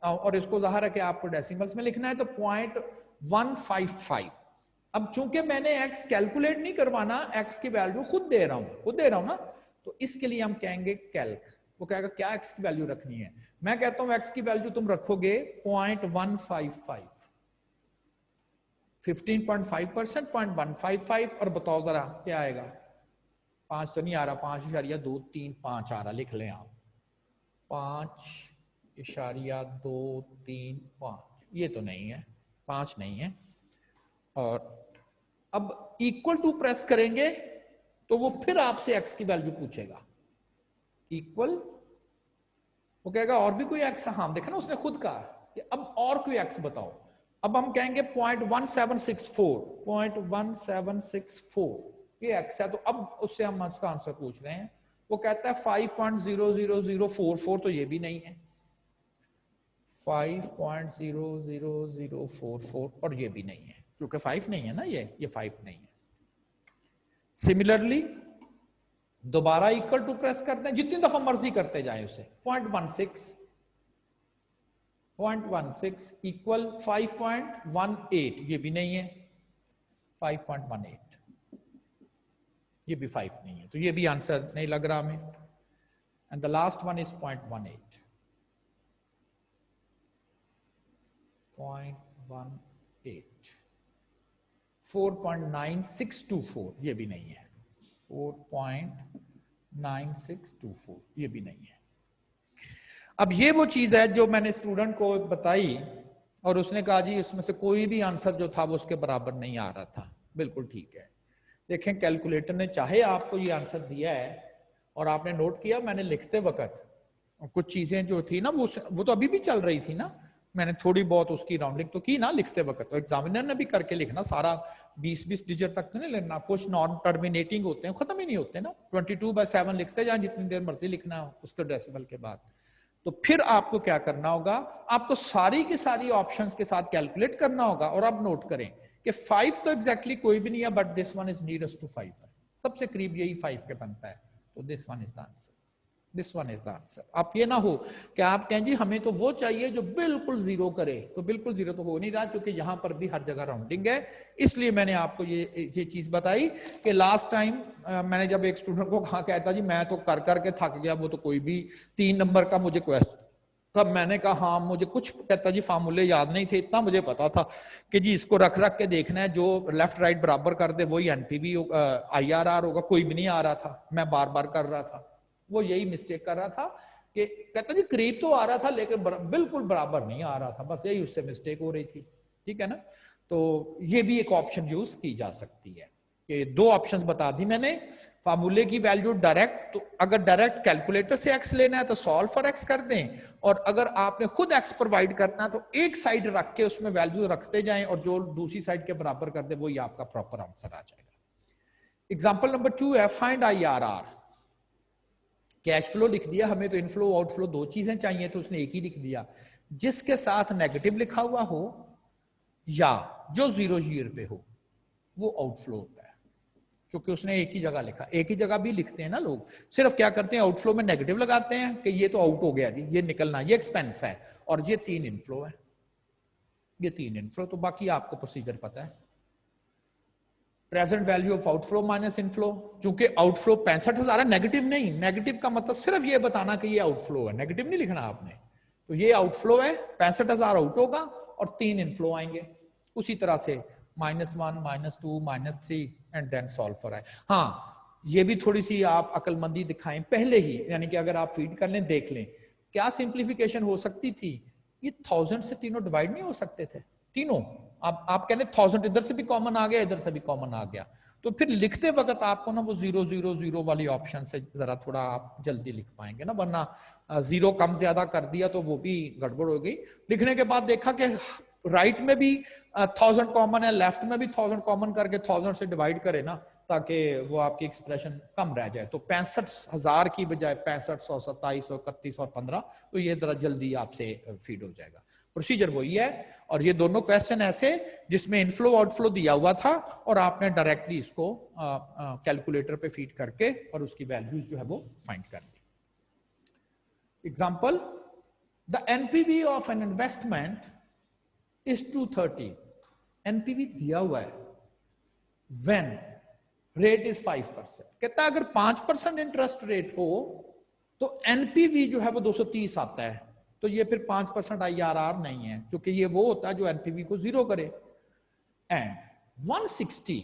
और इसको जाहिर है कि आपको डेसिमल्स में लिखना है, तो 0.155। अब चूंकि मैंने x कैलकुलेट नहीं करवाना, x की वैल्यू खुद दे रहा हूं ना, तो इसके लिए हम कहेंगे कैल्क। वो कहेगा क्या x की वैल्यू रखनी है? मैं कहता हूं x की वैल्यू तुम रखोगे 0.155, 15.5%, 0.155, और बताओ जरा क्या आएगा? 5 तो नहीं आ रहा, 5.235 आ रहा, लिख लें आप 5.235, ये तो नहीं है, 5 नहीं है। और अब इक्वल टू प्रेस करेंगे तो वो फिर आपसे x की वैल्यू पूछेगा, इक्वल, वो कहेगा और भी कोई x? हाँ देखा ना, उसने खुद कहा कि अब और कोई x बताओ। अब हम कहेंगे 0.1764, 0.1764 ये x है, तो अब उससे हम उसका आंसर पूछ रहे हैं। वो कहता है 5.00044, तो ये भी नहीं है। 5.00044 और ये भी नहीं है क्योंकि 5 नहीं है ना, ये 5 नहीं है। सिमिलरली दोबारा इक्वल टू प्रेस करते हैं, जितनी दफा मर्जी करते जाए उसे। 0.16 इक्वल 5.18, ये भी नहीं है। 5.18 ये भी 5 नहीं है, तो ये भी आंसर नहीं लग रहा हमें। And the last one is 0.18। 4.9624 ये भी नहीं है। 4.9624 ये भी नहीं है। अब ये वो चीज है जो मैंने स्टूडेंट को बताई और उसने कहा जी इसमें से कोई भी आंसर जो था वो उसके बराबर नहीं आ रहा था। बिल्कुल ठीक है। देखें कैलकुलेटर ने चाहे आपको ये आंसर दिया है और आपने नोट किया, मैंने लिखते वक्त कुछ चीजें जो थी ना वो तो अभी भी चल रही थी ना, मैंने थोड़ी बहुत उसकी राउंडिंग तो की ना लिखते वक्त। तो एग्जामिनर ने भी करके लिखना सारा 20-20 डिजिट तक तो नहीं लिखना, कुछ नॉन टर्मिनेटिंग होते हैं, खत्म ही नहीं होते ना। 22/7 लिखते जाए जितनी देर मर्जी लिखना उसके डेसिमल के बाद। तो फिर आपको क्या करना होगा, आपको सारी की सारी ऑप्शंस के साथ कैलकुलेट करना होगा। और अब नोट करें कि 5 तो एग्जैक्टली कोई भी नहीं है, but this one is nearest to 5 है, सबसे करीब यही 5 के बनता है। तो this one is the answer, this one is the answer. आप ये ना हो कि आप कहें जी हमें तो वो चाहिए जो बिल्कुल जीरो करे, तो बिल्कुल जीरो तो हो नहीं रहा क्योंकि यहां पर भी हर जगह राउंडिंग है। इसलिए मैंने आपको ये चीज बताई कि लास्ट टाइम मैंने जब एक स्टूडेंट को कहा, कहता जी मैं तो कर करके थक गया, वो तो कोई भी 3 नंबर का मुझे क्वेश्चन, तब मैंने कहा हाँ मुझे कुछ, कहता जी फार्मूले याद नहीं थे, इतना मुझे पता था कि जी इसको रख रख के देखना है, जो लेफ्ट राइट बराबर कर दे वही एनपीवी IRR होगा। कोई भी नहीं आ रहा था, मैं बार बार कर रहा था, वो यही मिस्टेक कर रहा था कि कहता जी करीब तो आ रहा था लेकिन बिल्कुल बराबर नहीं आ रहा था, बस यही उससे मिस्टेक हो रही थी। ठीक है ना। तो ये भी एक ऑप्शन यूज की जा सकती है कि 2 ऑप्शंस बता दी मैंने। फार्मूले की वैल्यू डायरेक्ट, तो अगर डायरेक्ट कैलकुलेटर से x लेना है तो सॉल्व फॉर x कर दें, और अगर आपने खुद x प्रोवाइड करना है तो एक साइड रख के उसमें वैल्यू रखते जाएं और जो दूसरी साइड के बराबर कर दे वही आपका प्रॉपर आंसर आ जाएगा। एग्जांपल नंबर 2 है फाइंड IRR। कैश फ्लो लिख दिया, हमें तो इनफ्लो आउटफ्लो 2 चीजें चाहिए, तो उसने एक ही लिख दिया। जिसके साथ नेगेटिव लिखा हुआ हो या जो 0 ईयर पे हो वो आउटफ्लो होता है, क्योंकि उसने एक ही जगह लिखा। एक ही जगह भी लिखते हैं ना लोग, सिर्फ क्या करते हैं आउटफ्लो में नेगेटिव लगाते हैं कि ये तो आउट हो गया जी, ये निकलना, ये एक्सपेंस है, और ये 3 इनफ्लो है, ये 3 इनफ्लो। तो बाकी आपको प्रोसीजर पता है। Present value of outflow minus inflow, चूंकि आउटफ्लो 65,000 है, नेगेटिव नहीं। नेगेटिव का मतलब सिर्फ ये बताना कि ये आउटफ्लो है, नेगेटिव नहीं लिखना आपने। तो ये आउटफ्लो है, 65,000 आउट होगा और 3 इनफ्लो आएंगे। उसी तरह से -1 -2 -3 and then solve for I. हाँ ये भी थोड़ी सी आप अकलमंदी दिखाएं पहले ही, यानी कि अगर आप फीड कर लें, देख लें क्या सिंप्लीफिकेशन हो सकती थी। ये 1000 से तीनों डिवाइड नहीं हो सकते थे तीनों। आप कहने 1000 इधर से भी कॉमन आ गया, इधर से भी कॉमन आ गया, तो फिर लिखते वक्त आपको ना वो 0 0 0 वाली ऑप्शन से जरा थोड़ा आप जल्दी लिख पाएंगे ना, वरना 0 कम ज्यादा कर दिया तो वो भी गड़बड़ हो गई। लिखने के बाद देखा कि राइट में भी 1000 कॉमन है, लेफ्ट में भी 1000 कॉमन करके 1000 से डिवाइड करे ना, ताकि वो आपकी एक्सप्रेशन कम रह जाए। तो 65,000 की बजाय 6500, 2700, 31 और 15, तो ये जरा जल्दी आपसे फीड हो जाएगा। प्रोसीजर वही है। और ये दोनों क्वेश्चन ऐसे जिसमें इनफ्लो आउटफ्लो दिया हुआ था और आपने डायरेक्टली इसको कैलकुलेटर पे फीड करके और उसकी वैल्यूज जो है वो फाइंड कर ली। Example, the NPV of an investment is 230। NPV दिया हुआ है, व्हेन रेट इज 5%। कहता है अगर 5% इंटरेस्ट रेट हो तो एनपीवी जो है वो 230 आता है। तो ये फिर 5% IRR नहीं है, क्योंकि ये वो होता है जो एनपीवी को 0 करे। And 160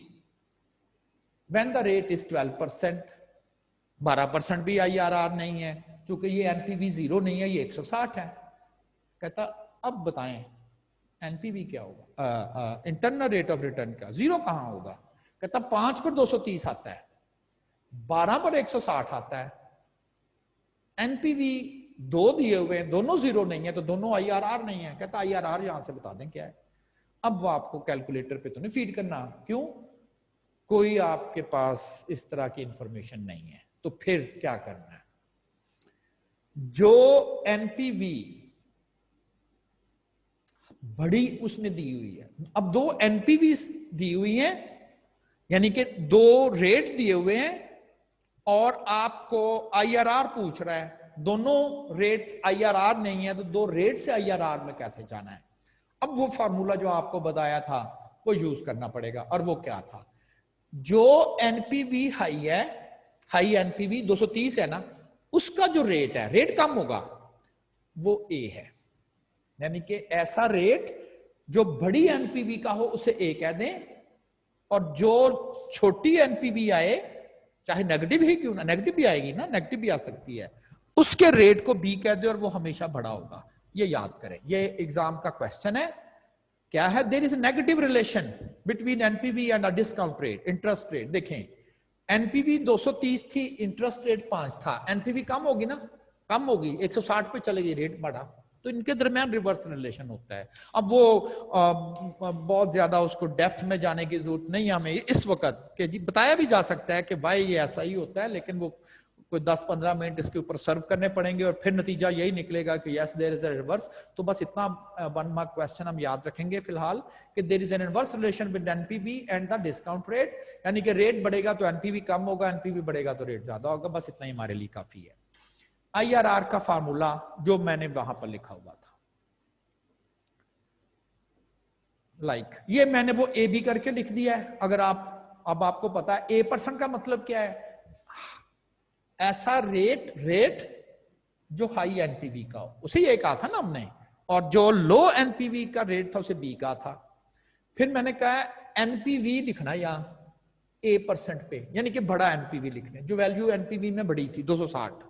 when the rate is 12%, 12% भी IRR नहीं है, क्योंकि ये एनपीवी 0 नहीं है, ये 160 है। कहता अब बताएं एनपीवी क्या होगा, इंटरनल रेट ऑफ रिटर्न का 0 कहां होगा। कहता 5 पर 230 आता है, 12 पर 160 आता है, एनपीवी 2 दिए हुए हैं, दोनों 0 नहीं है, तो दोनों IRR नहीं है। कहता IRR यहां से बता दें क्या है। अब वो आपको कैलकुलेटर पे तो नहीं फीड करना, क्यों, कोई आपके पास इस तरह की इंफॉर्मेशन नहीं है। तो फिर क्या करना है, जो एनपीवी बड़ी उसने दी हुई है। अब दो एनपीवी दी हुई हैं, यानी कि दो रेट दिए हुए हैं और आपको आईआरआर पूछ रहा है। दोनों रेट आईआरआर नहीं है तो दो रेट से आईआरआर में कैसे जाना है। अब वो फार्मूला जो आपको बताया था वो यूज करना पड़ेगा। और वो क्या था, जो एनपीवी हाई है, हाई एनपीवी 230 है ना, उसका जो रेट है, रेट कम होगा, वो ए है। यानी कि ऐसा रेट जो बड़ी एनपीवी का हो उसे ए कह दें, और जो छोटी एनपीवी आए, चाहे नेगेटिव ही क्यों ना, नेगेटिव भी आएगी ना, नेगेटिव भी आ सकती है, उसके रेट को बी कह दे और वो हमेशा बड़ा होगा। ये याद करें, ये एग्जाम का क्वेश्चन है। क्या है, there is a negative relation between NPV and a discount rate, interest rate. देखें, एनपीवी 230 थी, इंटरेस्ट रेट 5 था, एनपीवी कम होगी ना, कम होगी, 160 पे चलेगी, रेट बढ़ा, तो इनके दरमियान रिवर्स रिलेशन होता है। अब वो बहुत ज्यादा उसको डेप्थ में जाने की जरूरत नहीं हमें इस वक्त, कि जी बताया भी जा सकता है कि वाई ये ऐसा ही होता है, लेकिन वो कोई 10-15 मिनट इसके ऊपर सर्व करने पड़ेंगे और फिर नतीजा यही निकलेगा कि yes there is a reverse. तो बस इतना 1 मार्क क्वेश्चन हम याद रखेंगे फिलहाल कि there is an inverse relation with NPV and the discount rate, यानी कि रेट बढ़ेगा तो एनपीवी कम होगा, एनपीवी बढ़ेगा तो रेट ज्यादा होगा। बस इतना ही हमारे लिए काफी है। आईआरआर का फार्मूला जो मैंने वहां पर लिखा हुआ था, ये मैंने वो ए बी करके लिख दिया है। अगर आप, अब आपको पता है A% का मतलब क्या है, ऐसा रेट जो हाई एनपीवी का हो, उसे ए कहा था ना हमने, और जो लो एनपीवी का रेट था उसे बी कहा था। फिर मैंने कहा एनपीवी लिखना यहां A% पे, यानी कि बड़ा एनपीवी लिखने, जो वैल्यू एनपीवी में बड़ी थी 260,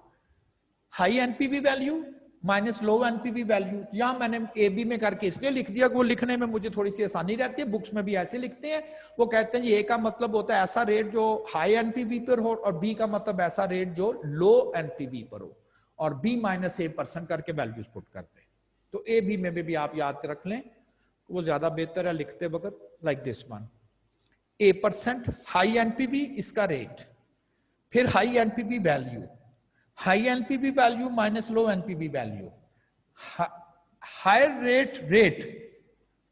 high NPV value minus low NPV value. यहां मैंने ए बी में करके इसलिए लिख दिया कि वो लिखने में मुझे थोड़ी सी आसानी रहती है, बुक्स में भी ऐसे लिखते हैं। वो कहते हैं ये ए का मतलब होता है ऐसा रेट जो हाई एनपीवी पर हो, और बी का मतलब ऐसा रेट जो लो एनपीवी पर हो, और बी माइनस A% करके वैल्यूज पुट करते हैं। तो ए बी में भी आप याद रख लें, वो ज्यादा बेहतर है लिखते वक्त, like this one, A% high NPV इसका रेट, फिर high NPV value, high NPV value minus low NPV value, higher rate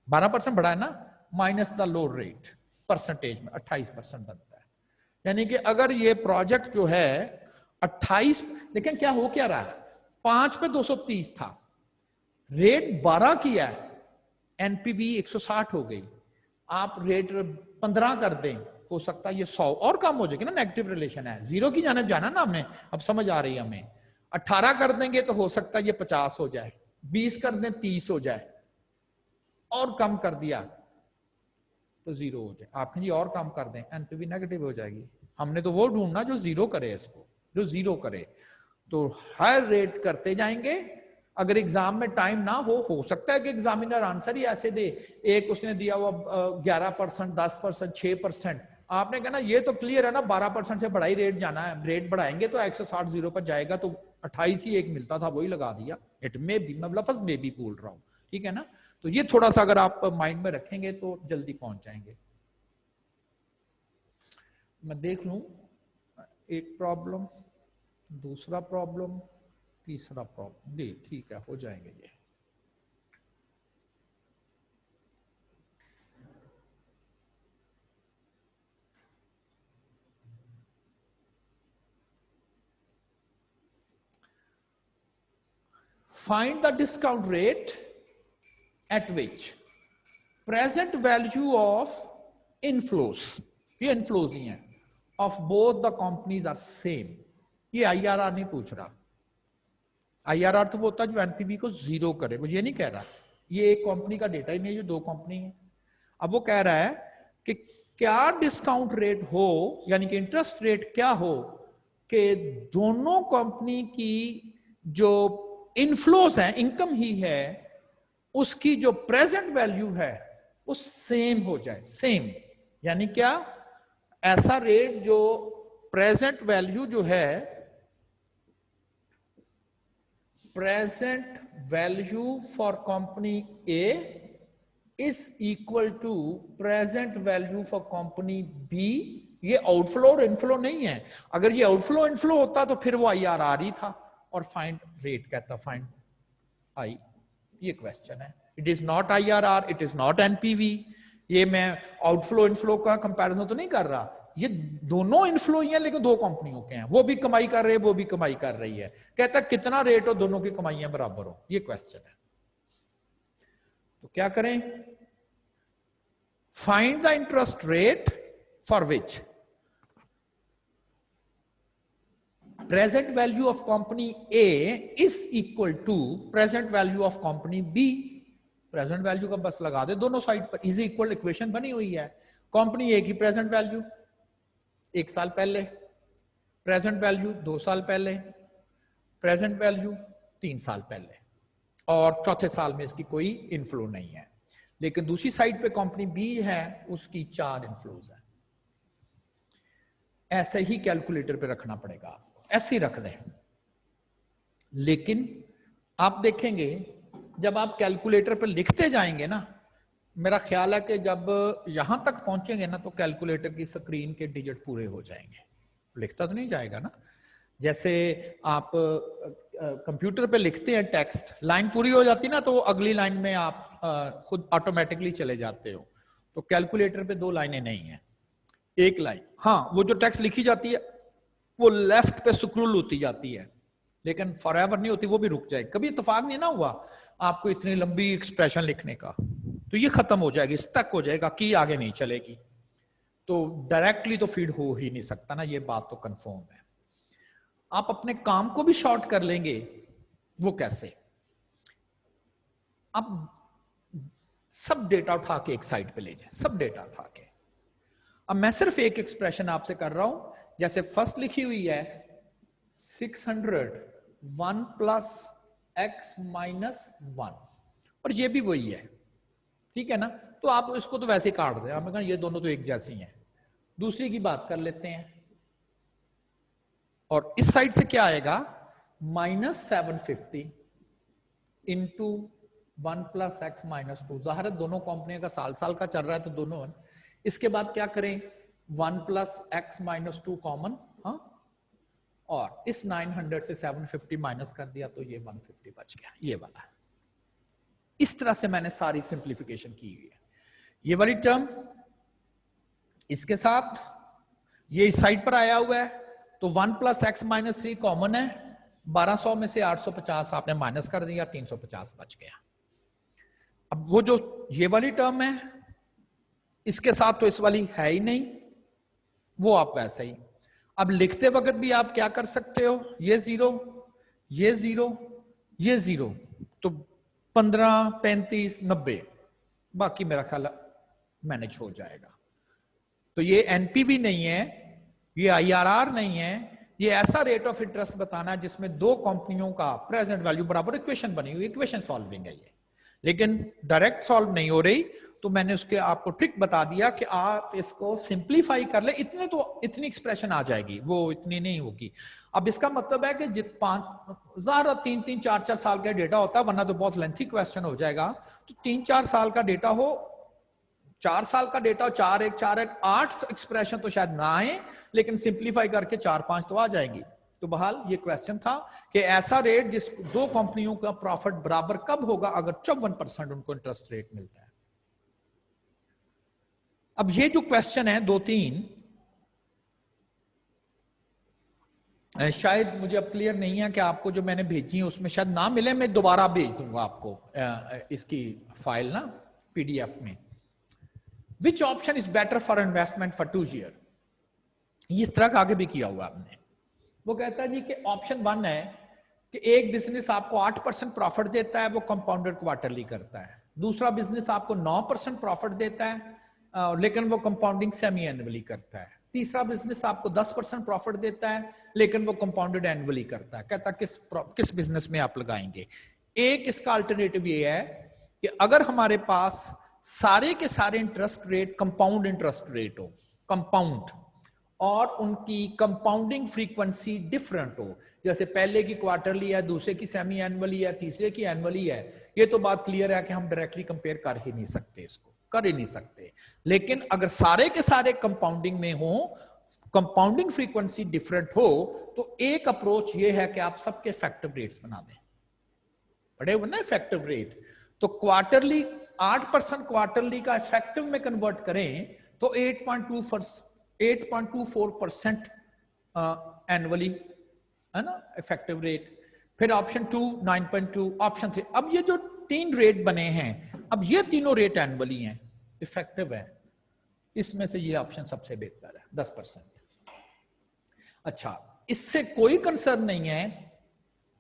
12% बढ़ा है ना, minus the low rate, percentage में 28% बनता है। यानी कि अगर ये प्रोजेक्ट जो है 28, लेकिन क्या हो क्या रहा है, 5 पे 230 था, रेट 12 किया है, एनपीवी 160 हो गई, आप रेट 15 कर दें, हो सकता है ये 100 और कम हो जाएगी ना, नेगेटिव रिलेशन है, जीरो की जाने जाना ना हमने, अब समझ आ रही है हमें। 18 कर देंगे तो हो सकता है ये 50 हो जाए, 20 कर दें 30 हो जाए, और कम कर दिया तो जीरो हो जाए। आप जी और कम कर दें, एनपीवी नेगेटिव हो जाएगी। हमने तो वो ढूंढना जो जीरो करे, इसको जो जीरो करे, तो हायर रेट करते जाएंगे। अगर एग्जाम में टाइम ना हो सकता है कि एग्जामिनर आंसर ही ऐसे दे, एक उसने दिया हुआ 11%, 10%, 6%, आपने कहना ये तो क्लियर है ना 12% से बढ़ा ही रेट जाना है, रेट बढ़ाएंगे तो 160 जीरो पर जाएगा, तो 28 ही एक मिलता था वही लगा दिया। इट में भी, मैं लफ्ज में भी बोल रहा हूं, ठीक है ना। तो ये थोड़ा सा अगर आप माइंड में रखेंगे तो जल्दी पहुंच जाएंगे। मैं देख लूं, एक प्रॉब्लम, दूसरा प्रॉब्लम, तीसरा प्रॉब्लम, जी ठीक है, हो जाएंगे ये। Find the discount rate at which present value of inflows, ये inflows ही हैं, of both the companies are same। ये IRR नहीं पूछ रहा, IRR तो वो होता है जो एनपीवी को जीरो करे, वो ये नहीं कह रहा, ये एक कंपनी का डेटा ही नहीं है, जो दो कंपनी है। अब वो कह रहा है कि क्या डिस्काउंट रेट हो, यानी कि इंटरेस्ट रेट क्या हो कि दोनों कंपनी की जो इनफ्लोज है, इनकम ही है, उसकी जो प्रेजेंट वैल्यू है वो सेम हो जाए। सेम यानी क्या, ऐसा रेट जो प्रेजेंट वैल्यू जो है, present value for company A is equal to present value for company B. ये आउटफ्लो और इनफ्लो नहीं है, अगर ये आउटफ्लो इनफ्लो होता तो फिर वो IRR ही था, और फाइंड रेट कहता, फाइंड आई, ये क्वेश्चन है। It is not IRR, it is not NPV। ये मैं आउटफ्लो इनफ्लो का कंपैरिजन तो नहीं कर रहा, ये दोनों इनफ्लो ही हैं लेकिन दो कंपनियों के हैं, वो भी कमाई कर रहे हैं, वो भी कमाई कर रही है। कहता है कितना रेट हो दोनों की कमाइयां बराबर हो, ये क्वेश्चन है। तो क्या करें, find the interest rate for which present value of company A is equal to present value of company B। Present value का बस लगा दे दोनों साइड पर, इज इक्वल इक्वेशन बनी हुई है। कंपनी ए की प्रेजेंट वैल्यू 1 साल पहले, प्रेजेंट वैल्यू 2 साल पहले, प्रेजेंट वैल्यू 3 साल पहले, और चौथे साल में इसकी कोई इनफ्लो नहीं है। लेकिन दूसरी साइड पे कंपनी बी है, उसकी 4 इनफ्लोज है। ऐसे ही कैलकुलेटर पे रखना पड़ेगा आपको, ऐसे ही रख दें। लेकिन आप देखेंगे जब आप कैलकुलेटर पर लिखते जाएंगे ना, मेरा ख्याल है कि जब यहां तक पहुंचेंगे ना तो कैलकुलेटर की स्क्रीन के डिजिट पूरे हो जाएंगे। लिखता तो नहीं जाएगा ना, जैसे आप कंप्यूटर पे लिखते हैं टेक्स्ट, लाइन पूरी हो जाती ना तो अगली लाइन में आप खुद ऑटोमेटिकली चले जाते हो। तो कैलकुलेटर पे 2 लाइनें नहीं है, एक लाइन। हाँ, वो जो टेक्स्ट लिखी जाती है वो लेफ्ट पे स्क्रॉल होती जाती है, लेकिन फॉरएवर नहीं होती, वो भी रुक जाएगी। कभी इत्तेफाक नहीं ना हुआ आपको इतनी लंबी एक्सप्रेशन लिखने का, तो ये खत्म हो जाएगी, स्टक हो जाएगा, की आगे नहीं चलेगी। तो डायरेक्टली तो फीड हो ही नहीं सकता ना, ये बात तो कंफर्म है। आप अपने काम को भी शॉर्ट कर लेंगे, वो कैसे? अब सब डेटा उठा के एक साइड पे ले जाए, सब डेटा उठा के। अब मैं सिर्फ एक एक्सप्रेशन आपसे कर रहा हूं, जैसे फर्स्ट लिखी हुई है 600 1 प्लस x माइनस 1, और ये भी वही है, ठीक है ना। तो आप इसको तो वैसे काट दें, आपने कहा ये दोनों तो एक जैसी हैं। दूसरी की बात कर लेते हैं, और इस साइड से क्या आएगा, -750 इंटू 1 प्लस x माइनस 2। जाहिर है दोनों कंपनियों का साल साल का चल रहा है तो दोनों। इसके बाद क्या करें, 1 प्लस x माइनस 2 कॉमन, हाँ, और इस 900 से 750 माइनस कर दिया तो ये 150 बच गया, ये वाला। इस तरह से मैंने सारी सिंप्लीफिकेशन की हुई है। ये वाली टर्म इसके साथ ये इस साइड पर आया हुआ है, तो 1 प्लस x माइनस 3 कॉमन है, 1200 में से 850 आपने माइनस कर दिया, 350 बच गया। अब वो जो ये वाली टर्म है इसके साथ तो इस वाली है ही नहीं, वो आप वैसे ही। अब लिखते वक्त भी आप क्या कर सकते हो, ये 0, ये 0, ये 0, तो 15, 35, 90, बाकी मेरा ख्याल मैनेज हो जाएगा। तो ये एनपीवी नहीं है, ये IRR नहीं है, ये ऐसा रेट ऑफ इंटरेस्ट बताना है जिसमें दो कंपनियों का प्रेजेंट वैल्यू बराबर इक्वेशन बनी हुई, इक्वेशन सॉल्विंग है ये। लेकिन डायरेक्ट सॉल्व नहीं हो रही, तो मैंने उसके आपको ट्रिक बता दिया कि आप इसको सिंप्लीफाई कर ले, इतने तो इतनी एक्सप्रेशन आ जाएगी, वो इतनी नहीं होगी। अब इसका मतलब है कि 3-3, 4-4 साल का डेटा होता है, वरना तो बहुत लेंथी क्वेश्चन हो जाएगा। तो 3-4 साल का डेटा हो, 4 साल का डेटा, 4-1, 4-1, 8 एक्सप्रेशन तो शायद ना आए, लेकिन सिंप्लीफाई करके 4-5 तो आ जाएंगी। तो बहरहाल ये क्वेश्चन था कि ऐसा रेट जिस दो कंपनियों का प्रॉफिट बराबर कब होगा, अगर 54% उनको इंटरेस्ट रेट मिलता है। अब ये जो क्वेश्चन है 2-3, शायद मुझे अब क्लियर नहीं है कि आपको जो मैंने भेजी है उसमें शायद ना मिले, मैं दोबारा भेज दूंगा आपको इसकी फाइल ना PDF में। Which option is better for investment for 2 year, इस तरह का आगे भी किया हुआ आपने। वो कहता है जी कि ऑप्शन 1 है कि एक बिजनेस आपको 8% प्रॉफिट देता है, वो कंपाउंडेड क्वार्टरली करता है। दूसरा बिजनेस आपको 9% प्रॉफिट देता है, लेकिन वो कंपाउंडिंग सेमी एनुअली करता है। तीसरा बिजनेस आपको 10% प्रॉफिट देता है, लेकिन वो कंपाउंडेड एनुअली करता है। कहता किस बिजनेस में आप लगाएंगे। एक इसका अल्टरनेटिव ये है कि अगर हमारे पास सारे के सारे interest rate compound interest rate हो, कंपाउंड, और उनकी कंपाउंडिंग फ्रीक्वेंसी डिफरेंट हो, जैसे पहले की क्वार्टरली है, दूसरे की सेमी एनुअली है, तीसरे की एनुअली है, ये तो बात क्लियर है कि हम डायरेक्टली कंपेयर कर ही नहीं सकते, इसको कर ही नहीं सकते। लेकिन अगर सारे के सारे कंपाउंडिंग में हो, कंपाउंडिंग फ्रीक्वेंसी डिफरेंट हो, तो एक अप्रोच ये है कि आप सबके इफेक्टिव रेट्स बना दें, बड़े होना इफेक्टिव रेट। तो क्वार्टरली 8% क्वार्टरली का इफेक्टिव में कन्वर्ट करें तो 8.24% एनुअली, है ना, इफेक्टिव रेट। फिर ऑप्शन 2 9.2, ऑप्शन 3। अब ये जो 3 रेट बने हैं, अब ये तीनों रेट एनुअली हैं, इफेक्टिव है, इसमें से ये ऑप्शन सबसे बेहतर है 10%। अच्छा, इससे कोई कंसर्न नहीं है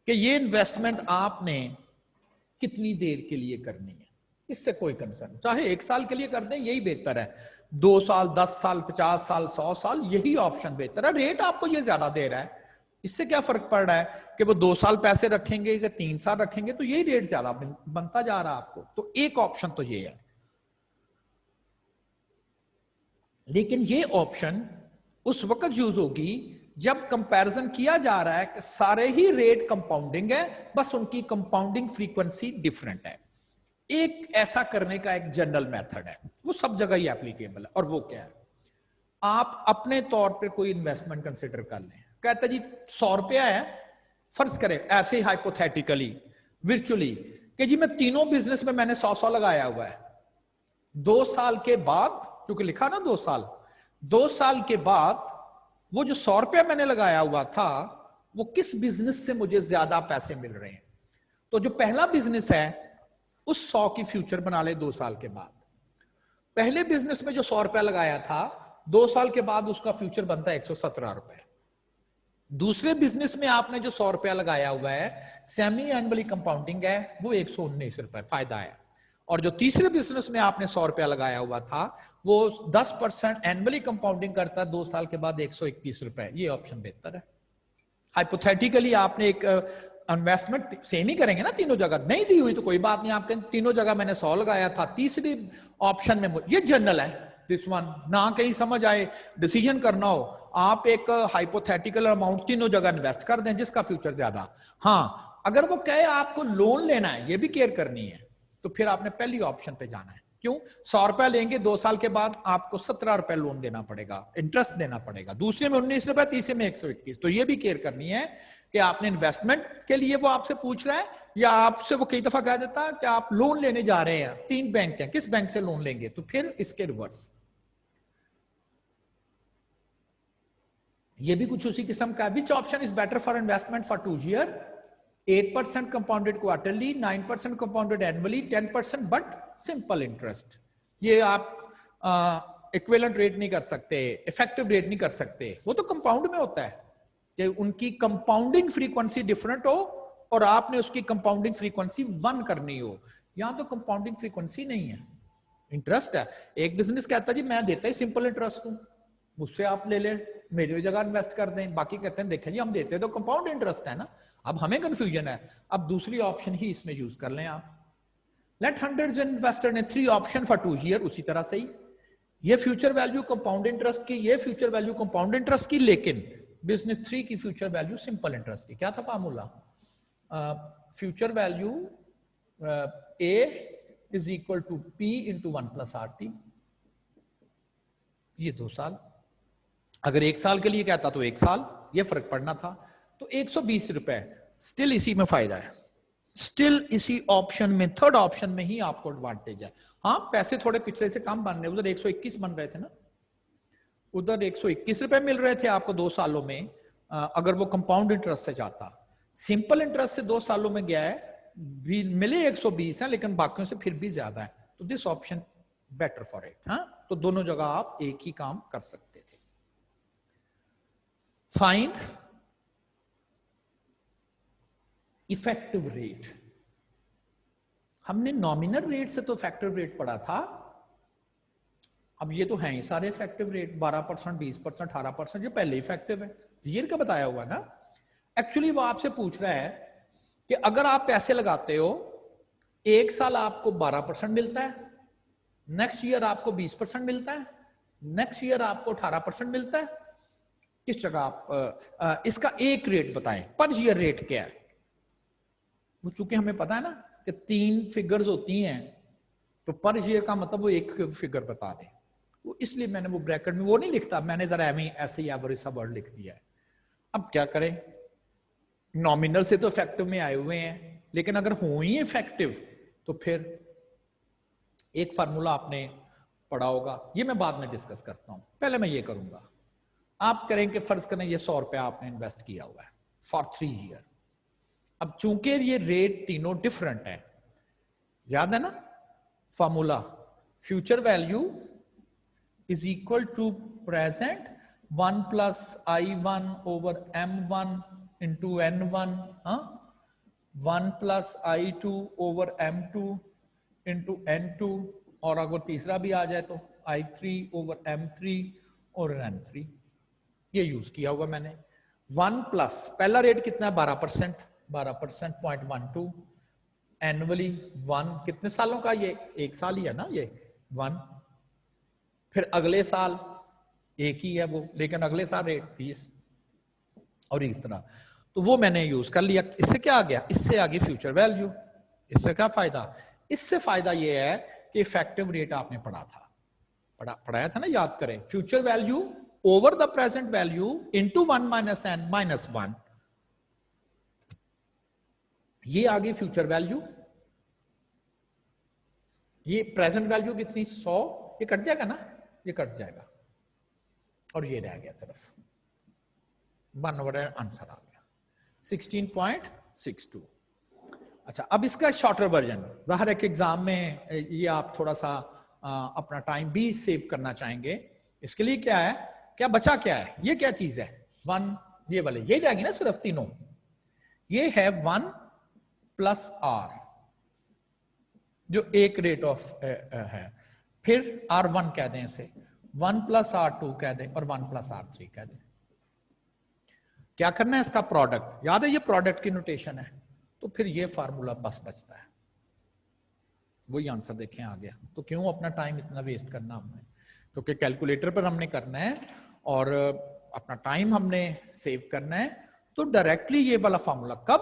कि ये इन्वेस्टमेंट आपने कितनी देर के लिए करनी है, इससे कोई कंसर्न, चाहे 1 साल के लिए कर दें यही बेहतर है, 2 साल, 10 साल, 50 साल, 100 साल, यही ऑप्शन बेहतर है। रेट आपको ये ज्यादा दे रहा है, इससे क्या फर्क पड़ रहा है कि वो 2 साल पैसे रखेंगे कि 3 साल रखेंगे, तो यही रेट ज्यादा बनता जा रहा है आपको। तो एक ऑप्शन तो ये है, लेकिन ये ऑप्शन उस वक्त यूज होगी जब कंपैरिजन किया जा रहा है कि सारे ही रेट कंपाउंडिंग है, बस उनकी कंपाउंडिंग फ्रीक्वेंसी डिफरेंट है। एक ऐसा करने का एक जनरल मेथड है, वो सब जगह ही एप्लीकेबल है, और वो क्या है, आप अपने तौर पे कोई इन्वेस्टमेंट कंसिडर कर लें। कहते जी 100 रुपया है, फर्ज करें ऐसे ही हाइपोथेटिकली विर्चुअली कि जी मैं तीनों बिजनेस में मैंने 100 लगाया हुआ है, 2 साल के बाद, क्योंकि लिखा ना 2 साल, 2 साल के बाद वो जो 100 रुपया मैंने लगाया हुआ था वो किस बिजनेस से मुझे ज्यादा पैसे मिल रहे हैं। तो जो पहला बिजनेस है उस 100 की फ्यूचर बना ले 2 साल के बाद। पहले बिजनेस में जो 100 रुपया लगाया था 2 साल के बाद उसका फ्यूचर बनता है 117 रुपए। दूसरे बिजनेस में आपने जो 100 रुपया लगाया हुआ है, सेमी एनुअली कंपाउंडिंग है, वो 119 रुपए फायदा है। और जो तीसरे बिजनेस में आपने 100 रुपया लगाया हुआ था वो 10% एनुअली कंपाउंडिंग करता है, 2 साल के बाद 121 रुपए। ये ऑप्शन बेहतर है। हाइपोथेटिकली आपने एक इन्वेस्टमेंट सेम ही करेंगे ना, तीनों जगह नहीं दी हुई तो कोई बात नहीं, आपके तीनों जगह मैंने 100 लगाया था, तीसरी ऑप्शन में ये जनरल है दिस वन, ना कहीं समझ आए डिसीजन करना हो, आप एक हाइपोथेटिकल अमाउंट तीनों जगह इन्वेस्ट कर दें जिसका फ्यूचर ज्यादा। हाँ, अगर वो कहे आपको लोन लेना है, ये भी केयर करनी है, तो फिर आपने पहली ऑप्शन पे जाना है। क्यों? 100 रुपया लेंगे 2 साल के बाद आपको 17 रुपए लोन देना पड़ेगा, इंटरेस्ट देना पड़ेगा, दूसरे में 19 रुपए, तीसरे में 121। तो ये भी केयर करनी है कि आपने इन्वेस्टमेंट के लिए वो आपसे पूछ रहा है, या आपसे वो कई दफा कह देता है कि आप लोन लेने जा रहे हैं, 3 बैंक हैं, किस बैंक से लोन लेंगे, तो फिर इसके रिवर्स। ये भी कुछ उसी किस्म का। Which option is better for investment for 2 year? 8% compounded quarterly, 9% compounded annually, 10% but simple interest. ये आप इक्विवेलेंट रेट नहीं कर सकते, इफेक्टिव रेट नहीं कर सकते, वो तो कंपाउंड में होता है कि उनकी कंपाउंडिंग फ्रीक्वेंसी डिफरेंट हो और आपने उसकी कंपाउंडिंग फ्रीक्वेंसी 1 करनी हो। यहां तो कंपाउंडिंग फ्रीक्वेंसी नहीं है, इंटरेस्ट है। एक बिजनेस कहता है जी मैं देता ही सिंपल इंटरेस्ट हूं, मुझसे आप ले ले, मेरी जगह इन्वेस्ट कर दें। बाकी कहते हैं देखें जी हम देते तो कंपाउंड इंटरेस्ट है ना। अब हमें कंफ्यूजन है, अब दूसरी ऑप्शन ही इसमें यूज कर लें आप। लेट हंड्रेड्स इन्वेस्टर ने 3 ऑप्शन फॉर 2 ईयर, उसी तरह से ही ये फ्यूचर वैल्यू कंपाउंड इंटरेस्ट की, ये फ्यूचर वैल्यू कंपाउंड इंटरेस्ट की, लेकिन बिजनेस 3 की फ्यूचर वैल्यू सिंपल इंटरेस्ट की। क्या था formula? Future value A is equal to P into 1 plus RT। ये 2 साल, अगर 1 साल के लिए कहता तो 1 साल, ये फर्क पड़ना था। तो 120 रुपए, स्टिल इसी में फायदा है, स्टिल इसी ऑप्शन में, थर्ड ऑप्शन में ही आपको एडवांटेज है। हाँ, पैसे थोड़े पिछले से कम बन रहे, उधर 121 बन रहे थे ना, उधर 121 रुपए मिल रहे थे आपको 2 सालों में, अगर वो कंपाउंड इंटरेस्ट से जाता। सिंपल इंटरेस्ट से 2 सालों में गया है, भी मिले 120 है, लेकिन बाकियों से फिर भी ज्यादा है, तो this option better for it. हाँ, तो दोनों जगह आप एक ही काम कर सकते थे। Find effective rate. हमने नॉमिनल रेट से तो इफेक्टिव रेट पढ़ा था, अब ये तो हैं ही सारे इफेक्टिव रेट, 12%, 20%, 18%, जो पहले इफेक्टिव है, ये का बताया हुआ ना। एक्चुअली वो आपसे पूछ रहा है कि अगर आप पैसे लगाते हो, 1 साल आपको 12% मिलता है, नेक्स्ट ईयर आपको 20% मिलता है, नेक्स्ट ईयर आपको 18% मिलता है, किस जगह आप इसका एक रेट बताएं, पर ईयर रेट क्या है। वो चूंकि हमें पता है ना कि 3 फिगर्स होती हैं, तो पर ईयर का मतलब वो एक फिगर बता दें, वो इसलिए मैंने वो ब्रैकेट में वो नहीं लिखता, मैंने जरा ऐसे ही एवरेज सा वर्ड लिख दिया है। अब क्या करें, नॉमिनल से तो इफेक्टिव में आए हुए हैं, लेकिन अगर हो ही इफेक्टिव तो फिर एक फार्मूला आपने पढ़ा होगा, ये मैं बाद में डिस्कस करता हूं, पहले मैं ये करूंगा। आप करेंगे, फर्ज करें ये 100 रुपया आपने इन्वेस्ट किया हुआ है फॉर 3 ईयर। अब चूंकि ये रेट तीनों डिफरेंट है, याद है ना formula, future value is equal to present 1 plus I1 over M1 into N1, 1 plus I2 over M2 into N2, और अगर तीसरा भी आ जाए तो I3 ओवर M3 और N3। ये यूज किया हुआ मैंने। 1 प्लस पहला रेट कितना है 12%, 12% 0.12 एनुअली 1, कितने सालों का, ये 1 साल ही है ना, ये 1। फिर अगले साल एक ही है वो, लेकिन अगले साल रेट 20, और इस तरह। तो वो मैंने यूज कर लिया। इससे क्या आ गया, इससे आ गई फ्यूचर वैल्यू। इससे क्या फायदा, इससे फायदा ये है कि इफेक्टिव रेट आपने पढ़ा था, पढ़ाया था ना, याद करें, future value over the present value into 1 minus N minus 1, ये आ गई फ्यूचर वैल्यू। ये प्रेजेंट वैल्यू कितनी 100, ये कट जाएगा ना, ये कट जाएगा, और ये रह गया सिर्फ 1 ओवर आंसर आ गया 16.62। अच्छा, अब इसका शॉर्टर वर्जन, ज़ाहिर है कि एग्जाम में ये आप थोड़ा सा अपना टाइम भी सेव करना चाहेंगे, इसके लिए क्या है, क्या बचा, क्या है, ये क्या चीज है 1, ये वाले यही रहेगी ना सिर्फ तीनों। ये है 1 प्लस आर जो एक रेट ऑफ है, फिर R1 कह दें इसे, 1 प्लस R2 कह दें, और 1 प्लस R3 कह दें। क्या करना है, इसका प्रोडक्ट, याद है ये प्रोडक्ट की नोटेशन है, तो फिर ये फार्मूला बस बचता है, वही आंसर देखें आ गया। तो क्यों अपना टाइम इतना वेस्ट करना हमने, क्योंकि कैलकुलेटर पर हमने करना है और अपना टाइम हमने सेव करना है। तो डायरेक्टली ये वाला फार्मूला कब,